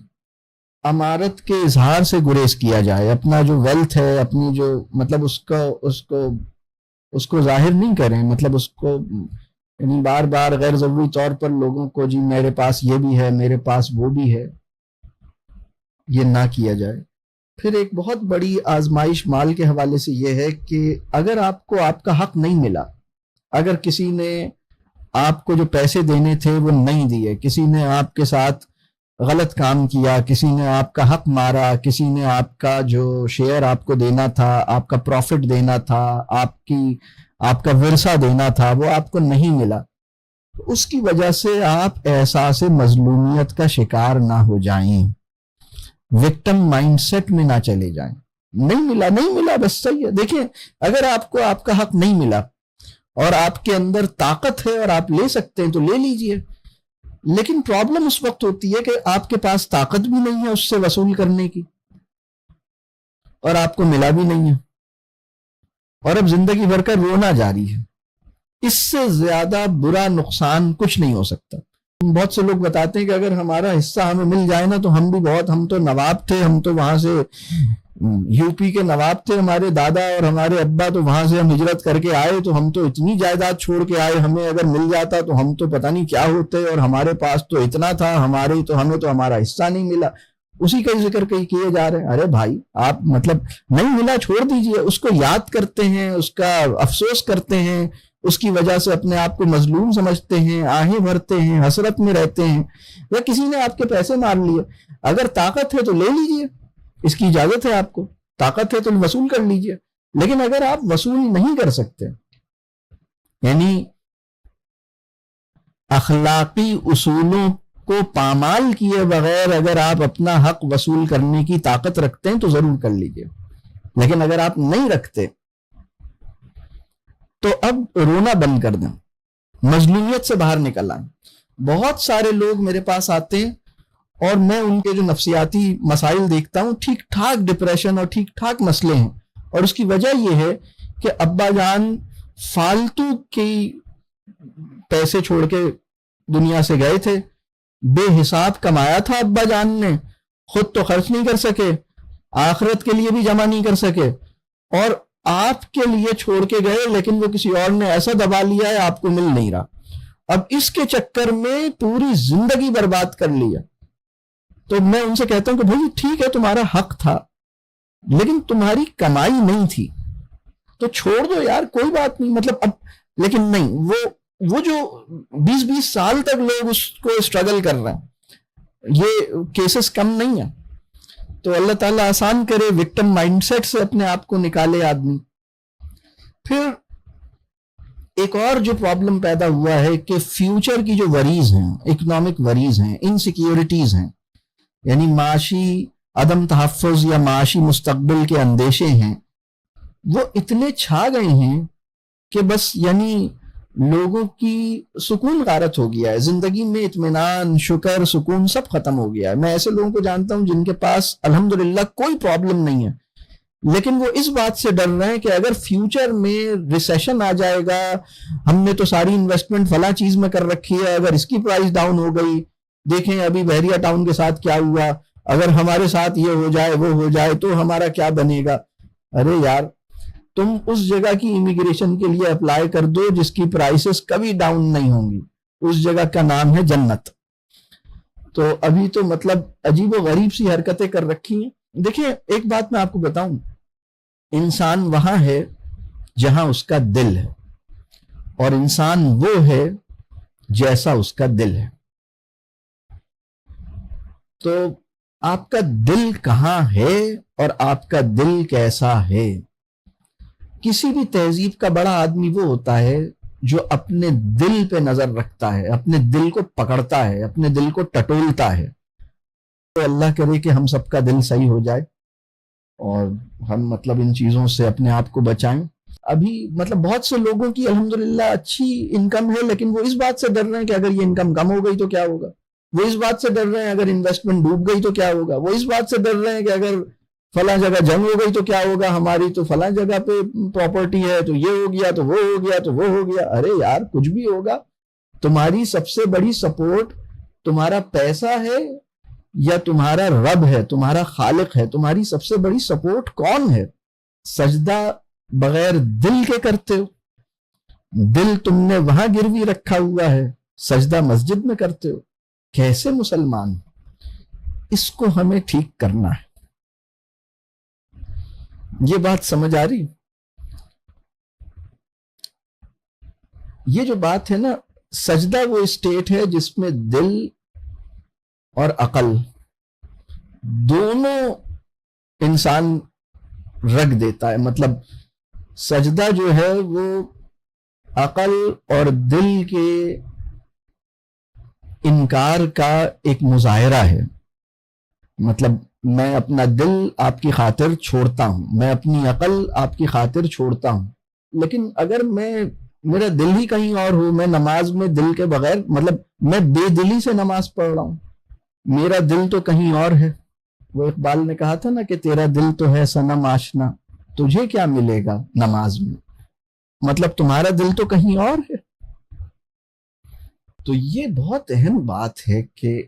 امارت کے اظہار سے گریز کیا جائے، اپنا جو ویلتھ ہے، اپنی جو مطلب اس کو ظاہر نہیں کریں، مطلب اس کو یعنی بار بار غیر ضروری طور پر لوگوں کو جی میرے پاس یہ بھی ہے، میرے پاس وہ بھی ہے، یہ نہ کیا جائے۔ پھر ایک بہت بڑی آزمائش مال کے حوالے سے یہ ہے کہ اگر آپ کو آپ کا حق نہیں ملا، اگر کسی نے آپ کو جو پیسے دینے تھے وہ نہیں دیے، کسی نے آپ کے ساتھ غلط کام کیا، کسی نے آپ کا حق مارا، کسی نے آپ کا جو شیئر آپ کو دینا تھا، آپ کا پروفٹ دینا تھا، آپ کا ورثہ دینا تھا، وہ آپ کو نہیں ملا، تو اس کی وجہ سے آپ احساس مظلومیت کا شکار نہ ہو جائیں، وکٹم مائنڈ سیٹ میں نہ چلے جائیں۔ نہیں ملا بس صحیح ہے۔ دیکھیں اگر آپ کو آپ کا حق نہیں ملا اور آپ کے اندر طاقت ہے اور آپ لے سکتے ہیں تو لے لیجئے، لیکن پرابلم اس وقت ہوتی ہے کہ آپ کے پاس طاقت بھی نہیں ہے اس سے وصول کرنے کی اور آپ کو ملا بھی نہیں ہے، اور اب زندگی بھر کا رونا جاری ہے۔ اس سے زیادہ برا نقصان کچھ نہیں ہو سکتا۔ بہت سے لوگ بتاتے ہیں کہ اگر ہمارا حصہ ہمیں مل جائے نا تو ہم تو نواب تھے، ہم تو وہاں سے یو پی کے نواب تھے، ہمارے دادا اور ہمارے ابا، تو وہاں سے ہم ہجرت کر کے آئے تو ہم تو اتنی جائیداد چھوڑ کے آئے، ہمیں اگر مل جاتا تو ہم تو پتہ نہیں کیا ہوتے، اور ہمارے پاس تو اتنا تھا، ہمیں تو ہمارا حصہ نہیں ملا۔ اسی کا ذکر کئی کیے جا رہے ہیں۔ ارے بھائی آپ مطلب نہیں ملا چھوڑ دیجئے، اس کو یاد کرتے ہیں، اس کا افسوس کرتے ہیں، اس کی وجہ سے اپنے آپ کو مظلوم سمجھتے ہیں، آہیں بھرتے ہیں، حسرت میں رہتے ہیں، یا کسی نے آپ کے پیسے مار لیے، اگر طاقت ہے تو لے لیجئے، اس کی اجازت ہے آپ کو، طاقت ہے تو وصول کر لیجئے۔ لیکن اگر آپ وصول نہیں کر سکتے، یعنی اخلاقی اصولوں کو پامال کیے بغیر اگر آپ اپنا حق وصول کرنے کی طاقت رکھتے ہیں تو ضرور کر لیجئے، لیکن اگر آپ نہیں رکھتے تو اب رونا بند کر دیں، مظلومیت سے باہر نکل آئیں۔ بہت سارے لوگ میرے پاس آتے ہیں اور میں ان کے جو نفسیاتی مسائل دیکھتا ہوں، ٹھیک ٹھاک ڈپریشن اور ٹھیک ٹھاک مسئلے ہیں، اور اس کی وجہ یہ ہے کہ ابا جان فالتو کی پیسے چھوڑ کے دنیا سے گئے تھے، بے حساب کمایا تھا ابا جان نے، خود تو خرچ نہیں کر سکے، آخرت کے لیے بھی جمع نہیں کر سکے، اور آپ کے لیے چھوڑ کے گئے، لیکن وہ کسی اور نے ایسا دبا لیا ہے آپ کو مل نہیں رہا۔ اب اس کے چکر میں پوری زندگی برباد کر لیا۔ تو میں ان سے کہتا ہوں کہ بھائی ٹھیک ہے تمہارا حق تھا، لیکن تمہاری کمائی نہیں تھی، تو چھوڑ دو یار، کوئی بات نہیں، مطلب اب لیکن نہیں، وہ جو 20 سال تک لوگ اس کو اسٹرگل کر رہے ہیں، یہ کیسز کم نہیں ہیں۔ تو اللہ تعالیٰ آسان کرے، وکٹم مائنڈ سیٹ سے اپنے آپ کو نکالے آدمی۔ پھر ایک اور جو پرابلم پیدا ہوا ہے کہ فیوچر کی جو وریز ہیں، اکنامک وریز ہیں، انسیکیورٹیز ہیں، یعنی معاشی عدم تحفظ یا معاشی مستقبل کے اندیشے ہیں، وہ اتنے چھا گئے ہیں کہ بس یعنی لوگوں کی سکون غارت ہو گیا ہے، زندگی میں اطمینان، شکر، سکون سب ختم ہو گیا ہے۔ میں ایسے لوگوں کو جانتا ہوں جن کے پاس الحمدللہ کوئی پرابلم نہیں ہے، لیکن وہ اس بات سے ڈر رہے ہیں کہ اگر فیوچر میں ریسیشن آ جائے گا، ہم نے تو ساری انویسٹمنٹ فلاں چیز میں کر رکھی ہے، اگر اس کی پرائز ڈاؤن ہو گئی، دیکھیں ابھی بحریہ ٹاؤن کے ساتھ کیا ہوا، اگر ہمارے ساتھ یہ ہو جائے وہ ہو جائے تو ہمارا کیا بنے گا۔ ارے یار تم اس جگہ کی امیگریشن کے لیے اپلائی کر دو جس کی پرائسز کبھی ڈاؤن نہیں ہوں گی، اس جگہ کا نام ہے جنت۔ تو ابھی تو مطلب عجیب و غریب سی حرکتیں کر رکھی ہیں۔ دیکھیں ایک بات میں آپ کو بتاؤں، انسان وہاں ہے جہاں اس کا دل ہے، اور انسان وہ ہے جیسا اس کا دل ہے۔ تو آپ کا دل کہاں ہے اور آپ کا دل کیسا ہے؟ کسی بھی تہذیب کا بڑا آدمی وہ ہوتا ہے جو اپنے دل پہ نظر رکھتا ہے، اپنے دل کو پکڑتا ہے، اپنے دل کو ٹٹولتا ہے۔ تو اللہ کرے کہ ہم سب کا دل صحیح ہو جائے اور ہم مطلب ان چیزوں سے اپنے آپ کو بچائیں۔ ابھی مطلب بہت سے لوگوں کی الحمدللہ اچھی انکم ہے، لیکن وہ اس بات سے ڈر رہے ہیں کہ اگر یہ انکم کم ہو گئی تو کیا ہوگا، وہ اس بات سے ڈر رہے ہیں اگر انویسٹمنٹ ڈوب گئی تو کیا ہوگا، وہ اس بات سے ڈر رہے ہیں کہ اگر فلاں جگہ جنگ ہو گئی تو کیا ہوگا، ہماری تو فلاں جگہ پہ پراپرٹی ہے تو یہ ہو گیا تو وہ ہو گیا تو وہ ہو گیا۔ ارے یار کچھ بھی ہوگا، تمہاری سب سے بڑی سپورٹ تمہارا پیسہ ہے یا تمہارا رب ہے، تمہارا خالق ہے، تمہاری سب سے بڑی سپورٹ کون ہے؟ سجدہ بغیر دل کے کرتے ہو، دل تم نے وہاں گروی رکھا ہوا ہے، سجدہ مسجد میں کرتے ہو، کیسے مسلمان؟ اس کو ہمیں ٹھیک کرنا ہے۔ یہ بات سمجھ آ رہی؟ یہ جو بات ہے نا، سجدہ وہ اسٹیٹ ہے جس میں دل اور عقل دونوں انسان رکھ دیتا ہے۔ مطلب سجدہ جو ہے وہ عقل اور دل کے انکار کا ایک مظاہرہ ہے۔ مطلب میں اپنا دل آپ کی خاطر چھوڑتا ہوں، میں اپنی عقل آپ کی خاطر چھوڑتا ہوں، لیکن اگر میرا دل ہی کہیں اور ہو، میں نماز میں دل کے بغیر، مطلب میں بے دلی سے نماز پڑھ رہا ہوں، میرا دل تو کہیں اور ہے۔ وہ اقبال نے کہا تھا نا کہ تیرا دل تو ہے صنم آشنا، تجھے کیا ملے گا نماز میں؟ مطلب تمہارا دل تو کہیں اور ہے۔ تو یہ بہت اہم بات ہے کہ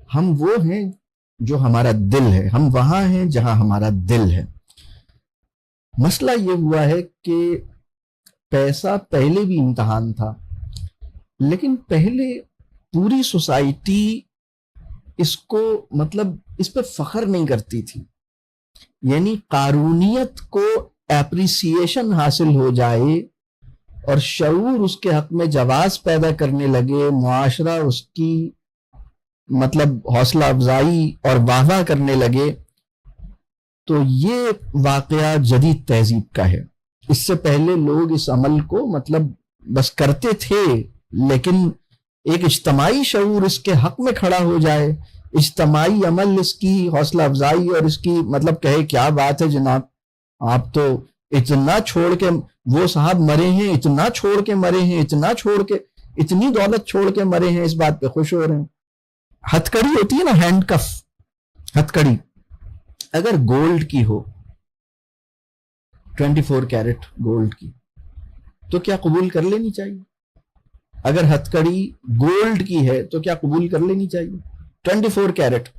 ہم وہ ہیں جو ہمارا دل ہے، ہم وہاں ہیں جہاں ہمارا دل ہے۔ مسئلہ یہ ہوا ہے کہ پیسہ پہلے بھی امتحان تھا، لیکن پہلے پوری سوسائٹی اس کو، مطلب اس پہ فخر نہیں کرتی تھی۔ یعنی قارونیت کو اپریسیشن حاصل ہو جائے اور شعور اس کے حق میں جواز پیدا کرنے لگے، معاشرہ اس کی مطلب حوصلہ افزائی اور واہ واہ کرنے لگے، تو یہ واقعہ جدید تہذیب کا ہے۔ اس سے پہلے لوگ اس عمل کو مطلب بس کرتے تھے، لیکن ایک اجتماعی شعور اس کے حق میں کھڑا ہو جائے، اجتماعی عمل اس کی حوصلہ افزائی اور اس کی مطلب کہے کیا بات ہے جناب، آپ تو اتنا چھوڑ کے، وہ صاحب مرے ہیں، اتنا چھوڑ کے مرے ہیں، اتنا چھوڑ کے، اتنی دولت چھوڑ کے مرے ہیں، اس بات پہ خوش ہو رہے ہیں۔ ہتھ کڑی ہوتی ہے نا، ہینڈ کف، ہتھ کڑی اگر گولڈ کی ہو، 24 کیرٹ گولڈ کی، تو کیا قبول کر لینی چاہیے؟ اگر ہتھ کڑی گولڈ کی ہے تو کیا قبول کر لینی چاہیے؟ 24 کیرٹ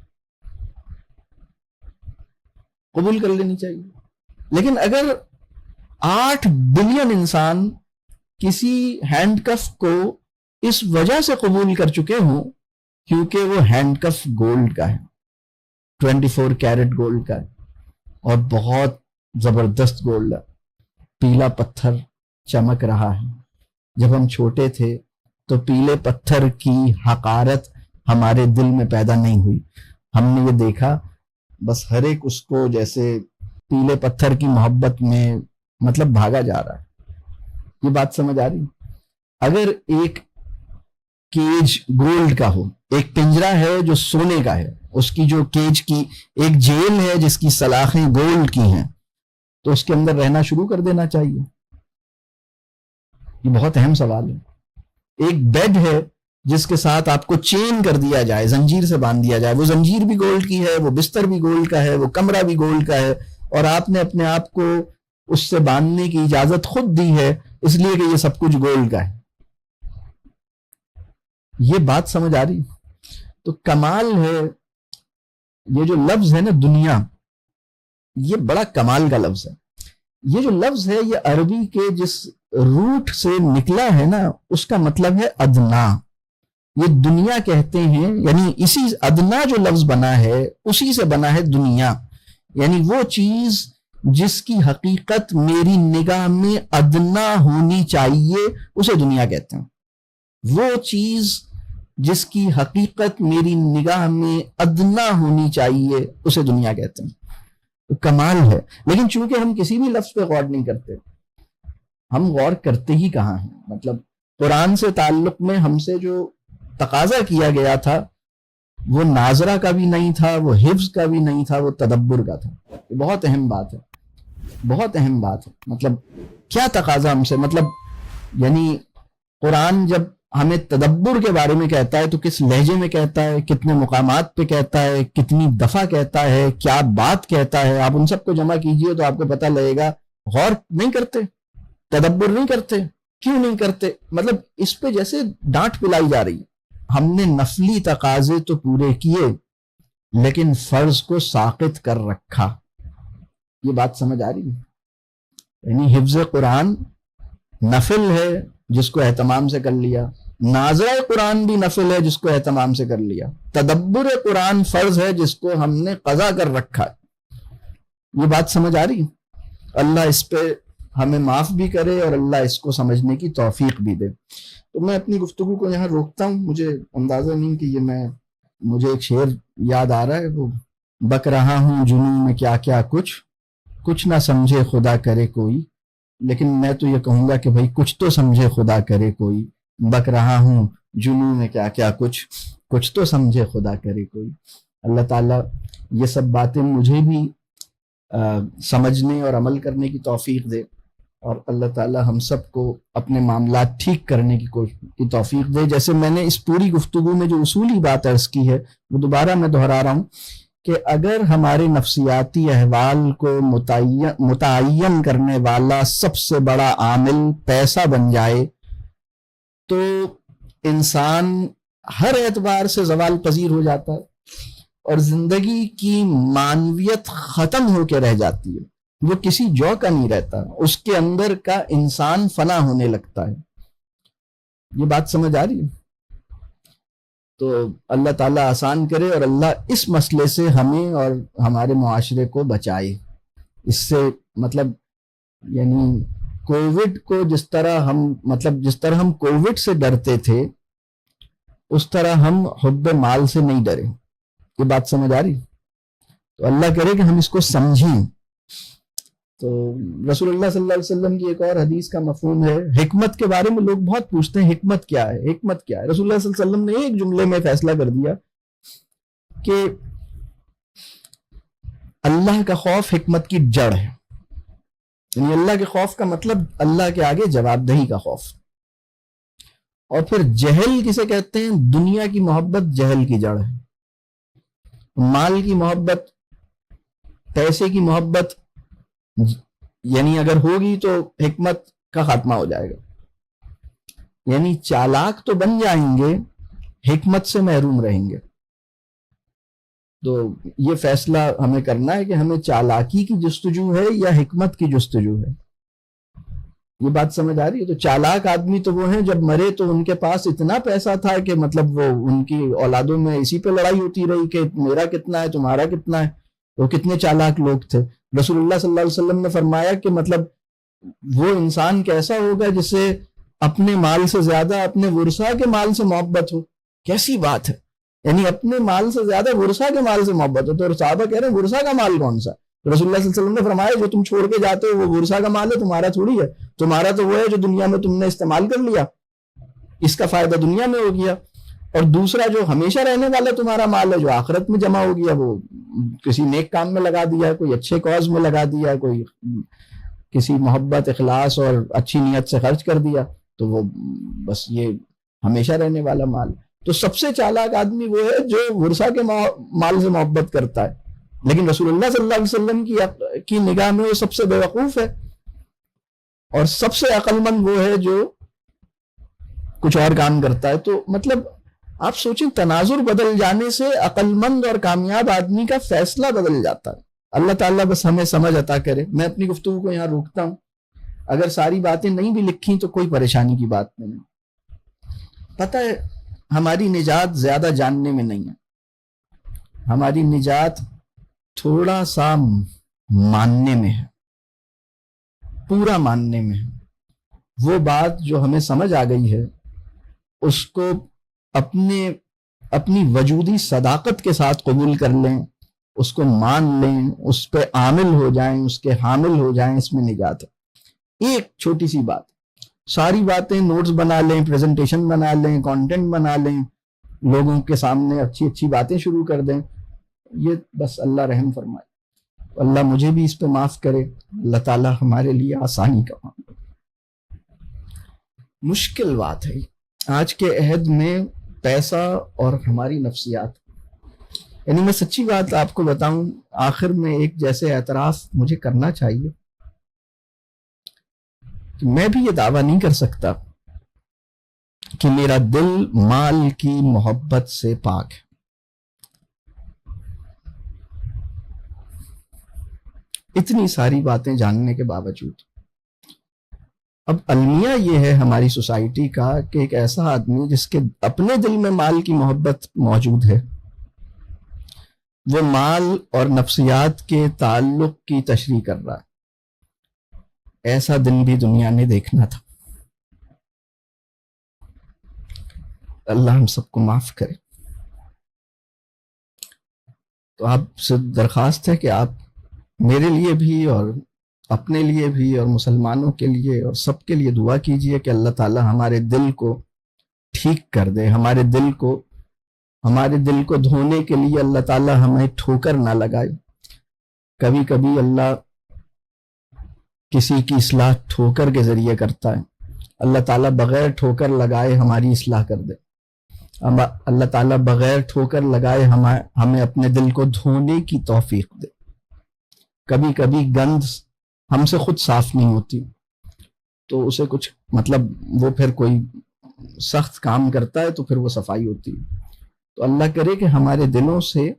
قبول کر لینی چاہیے۔ لیکن اگر 8 بلین انسان کسی ہینڈ کف کو اس وجہ سے قبول کر چکے ہوں کیونکہ وہ ہینڈ کف گولڈ کا ہے، 24 کیرٹ گولڈ کا ہے، اور بہت زبردست گولڈ ہے، پیلا پتھر چمک رہا ہے۔ جب ہم چھوٹے تھے تو پیلے پتھر کی حقارت ہمارے دل میں پیدا نہیں ہوئی، ہم نے یہ دیکھا بس ہر ایک اس کو جیسے پیلے پتھر کی محبت میں مطلب بھاگا جا رہا ہے۔ یہ بات سمجھ آ رہی؟ اگر ایک کیج گولڈ کا ہو، ایک پنجرا ہے جو سونے کا ہے، اس کی جو کیج کی ایک جیل ہے جس کی سلاخیں گولڈ کی ہیں، تو اس کے اندر رہنا شروع کر دینا چاہیے؟ یہ بہت اہم سوال ہے۔ ایک بیڈ ہے جس کے ساتھ آپ کو چین کر دیا جائے، زنجیر سے باندھ دیا جائے، وہ زنجیر بھی گولڈ کی ہے، وہ بستر بھی گولڈ کا ہے، وہ کمرہ بھی گولڈ کا ہے، اور آپ نے اپنے آپ کو اس سے باندھنے کی اجازت خود دی ہے اس لیے کہ یہ سب کچھ گولڈ کا ہے۔ یہ بات سمجھ آ رہی؟ تو کمال ہے، یہ جو لفظ ہے نا دنیا، یہ بڑا کمال کا لفظ ہے۔ یہ جو لفظ ہے یہ عربی کے جس روٹ سے نکلا ہے نا، اس کا مطلب ہے ادنا۔ یہ دنیا کہتے ہیں، یعنی اسی ادنا جو لفظ بنا ہے اسی سے بنا ہے دنیا، یعنی وہ چیز جس کی حقیقت میری نگاہ میں ادنا ہونی چاہیے اسے دنیا کہتے ہیں۔ وہ چیز جس کی حقیقت میری نگاہ میں ادنا ہونی چاہیے اسے دنیا کہتے ہیں۔ تو کمال ہے، لیکن چونکہ ہم کسی بھی لفظ پہ غور نہیں کرتے، ہم غور کرتے ہی کہاں ہیں؟ مطلب قرآن سے تعلق میں ہم سے جو تقاضا کیا گیا تھا وہ ناظرہ کا بھی نہیں تھا، وہ حفظ کا بھی نہیں تھا، وہ تدبر کا تھا۔ یہ بہت اہم بات ہے، بہت اہم بات ہے۔ مطلب کیا تقاضا ہم سے؟ مطلب یعنی قرآن جب ہمیں تدبر کے بارے میں کہتا ہے تو کس لہجے میں کہتا ہے، کتنے مقامات پہ کہتا ہے، کتنی دفعہ کہتا ہے، کیا بات کہتا ہے، آپ ان سب کو جمع کیجئے تو آپ کو پتہ لگے گا۔ غور نہیں کرتے، تدبر نہیں کرتے، کیوں نہیں کرتے؟ مطلب اس پہ جیسے ڈانٹ پلائی جا رہی ہے۔ ہم نے نفلی تقاضے تو پورے کیے، لیکن فرض کو ساقط کر رکھا. یہ بات سمجھ آ رہی ہے؟ یعنی حفظ قرآن نفل ہے جس کو اہتمام سے کر لیا، نازلہ قرآن بھی نفل ہے جس کو اہتمام سے کر لیا، تدبر قرآن فرض ہے جس کو ہم نے قضا کر رکھا ہے. یہ بات سمجھ آ رہی ہے؟ اللہ اس پہ ہمیں معاف بھی کرے اور اللہ اس کو سمجھنے کی توفیق بھی دے. تو میں اپنی گفتگو کو یہاں روکتا ہوں. مجھے اندازہ نہیں کہ مجھے ایک شعر یاد آ رہا ہے، وہ بک رہا ہوں جنوں میں کیا کیا کچھ نہ سمجھے خدا کرے کوئی. لیکن میں تو یہ کہوں گا کہ بھائی کچھ تو سمجھے خدا کرے کوئی. بک رہا ہوں جنوں میں کیا کیا کچھ تو سمجھے خدا کرے کوئی. اللہ تعالیٰ یہ سب باتیں مجھے بھی سمجھنے اور عمل کرنے کی توفیق دے، اور اللہ تعالیٰ ہم سب کو اپنے معاملات ٹھیک کرنے کی توفیق دے. جیسے میں نے اس پوری گفتگو میں جو اصولی بات عرض کی ہے وہ دوبارہ میں دہرا رہا ہوں کہ اگر ہمارے نفسیاتی احوال کو متعین کرنے والا سب سے بڑا عامل پیسہ بن جائے تو انسان ہر اعتبار سے زوال پذیر ہو جاتا ہے اور زندگی کی معنویت ختم ہو کے رہ جاتی ہے. وہ کسی جو کا نہیں رہتا، اس کے اندر کا انسان فنا ہونے لگتا ہے. یہ بات سمجھ آ رہی ہے؟ تو اللہ تعالیٰ آسان کرے اور اللہ اس مسئلے سے ہمیں اور ہمارے معاشرے کو بچائے. اس سے مطلب یعنی کووڈ کو جس طرح ہم کووڈ سے ڈرتے تھے اس طرح ہم حب مال سے نہیں ڈرے. یہ بات سمجھ آ رہی؟ تو اللہ کرے کہ ہم اس کو سمجھیں. تو رسول اللہ صلی اللہ علیہ وسلم کی ایک اور حدیث کا مفہوم ہے، حکمت کے بارے میں لوگ بہت پوچھتے ہیں حکمت کیا ہے، حکمت کیا ہے. رسول اللہ صلی اللہ علیہ وسلم نے ایک جملے میں فیصلہ کر دیا کہ اللہ کا خوف حکمت کی جڑ ہے. یعنی اللہ کے خوف کا مطلب اللہ کے آگے جواب دہی کا خوف. اور پھر جہل کسے کہتے ہیں؟ دنیا کی محبت جہل کی جڑ ہے. مال کی محبت، پیسے کی محبت یعنی اگر ہوگی تو حکمت کا خاتمہ ہو جائے گا. یعنی چالاک تو بن جائیں گے، حکمت سے محروم رہیں گے. تو یہ فیصلہ ہمیں کرنا ہے کہ ہمیں چالاکی کی جستجو ہے یا حکمت کی جستجو ہے. یہ بات سمجھ آ رہی ہے؟ تو چالاک آدمی تو وہ ہیں جب مرے تو ان کے پاس اتنا پیسہ تھا کہ مطلب وہ ان کی اولادوں میں اسی پہ لڑائی ہوتی رہی کہ میرا کتنا ہے تمہارا کتنا ہے. وہ کتنے چالاک لوگ تھے. رسول اللہ صلی اللہ علیہ وسلم نے فرمایا کہ مطلب وہ انسان کیسا ہوگا جسے اپنے مال سے زیادہ اپنے ورثا کے مال سے محبت ہو. کیسی بات ہے! یعنی اپنے مال سے زیادہ ورثا کے مال سے محبت ہو. تو صحابہ کہہ رہے ہیں ورثا کا مال کون سا؟ رسول اللہ صلی اللہ علیہ وسلم نے فرمایا جو تم چھوڑ کے جاتے ہو وہ ورثا کا مال ہے، تمہارا تھوڑی ہے. تمہارا تو وہ ہے جو دنیا میں تم نے استعمال کر لیا، اس کا فائدہ دنیا میں ہو گیا. اور دوسرا جو ہمیشہ رہنے والا تمہارا مال ہے جو آخرت میں جمع ہو گیا، وہ کسی نیک کام میں لگا دیا، کوئی اچھے کاز میں لگا دیا، کوئی کسی محبت اخلاص اور اچھی نیت سے خرچ کر دیا، تو وہ بس یہ ہمیشہ رہنے والا مال. تو سب سے چالاک آدمی وہ ہے جو ورثہ کے مال سے محبت کرتا ہے. لیکن رسول اللہ صلی اللہ علیہ وسلم کی نگاہ میں وہ سب سے بے وقوف ہے. اور سب سے عقل مند وہ ہے جو کچھ اور کام کرتا ہے. تو مطلب آپ سوچیں تناظر بدل جانے سے عقل مند اور کامیاب آدمی کا فیصلہ بدل جاتا ہے. اللہ تعالیٰ بس ہمیں سمجھ عطا کرے. میں اپنی گفتگو کو یہاں روکتا ہوں. اگر ساری باتیں نہیں بھی لکھی تو کوئی پریشانی کی بات نہیں. پتہ ہے ہماری نجات زیادہ جاننے میں نہیں ہے، ہماری نجات تھوڑا سا ماننے میں ہے، پورا ماننے میں ہے. وہ بات جو ہمیں سمجھ آ گئی ہے اس کو اپنی وجودی صداقت کے ساتھ قبول کر لیں، اس کو مان لیں، اس پہ عامل ہو جائیں، اس کے حامل ہو جائیں. اس میں نجات ہے. ایک چھوٹی سی بات، ساری باتیں نوٹس بنا لیں، پریزنٹیشن بنا لیں، کانٹینٹ بنا لیں، لوگوں کے سامنے اچھی اچھی باتیں شروع کر دیں. یہ بس اللہ رحم فرمائے. اللہ مجھے بھی اس پہ معاف کرے. اللہ تعالیٰ ہمارے لیے آسانی کا معاملہ. مشکل بات ہے آج کے عہد میں پیسہ اور ہماری نفسیات. یعنی میں سچی بات آپ کو بتاؤں، آخر میں ایک جیسے اعتراف مجھے کرنا چاہیے کہ میں بھی یہ دعویٰ نہیں کر سکتا کہ میرا دل مال کی محبت سے پاک ہے. اتنی ساری باتیں جاننے کے باوجود. اب المیہ یہ ہے ہماری سوسائٹی کا کہ ایک ایسا آدمی جس کے اپنے دل میں مال کی محبت موجود ہے، وہ مال اور نفسیات کے تعلق کی تشریح کر رہا ہے. ایسا دن بھی دنیا نے دیکھنا تھا. اللہ ہم سب کو معاف کرے. تو آپ سے درخواست ہے کہ آپ میرے لیے بھی اور اپنے لیے بھی اور مسلمانوں کے لیے اور سب کے لیے دعا کیجئے کہ اللہ تعالی ہمارے دل کو ٹھیک کر دے. ہمارے دل کو دھونے کے لیے اللہ تعالی ہمیں ٹھوکر نہ لگائے. کبھی کبھی اللہ کسی کی اصلاح ٹھوکر کے ذریعے کرتا ہے. اللہ تعالیٰ بغیر ٹھوکر لگائے ہماری اصلاح کر دے. اللہ تعالیٰ بغیر ٹھوکر لگائے ہمیں اپنے دل کو دھونے کی توفیق دے. کبھی کبھی گند ہم سے خود صاف نہیں ہوتی تو اسے کچھ مطلب وہ پھر کوئی سخت کام کرتا ہے تو پھر وہ صفائی ہوتی ہے. تو اللہ کرے کہ ہمارے دلوں سے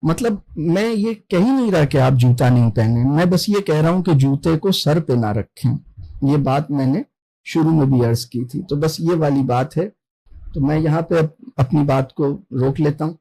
مطلب میں یہ کہہ نہیں رہا کہ آپ جوتا نہیں پہنیں، میں بس یہ کہہ رہا ہوں کہ جوتے کو سر پہ نہ رکھیں. یہ بات میں نے شروع میں بھی عرض کی تھی. تو بس یہ والی بات ہے. تو میں یہاں پہ اپنی بات کو روک لیتا ہوں.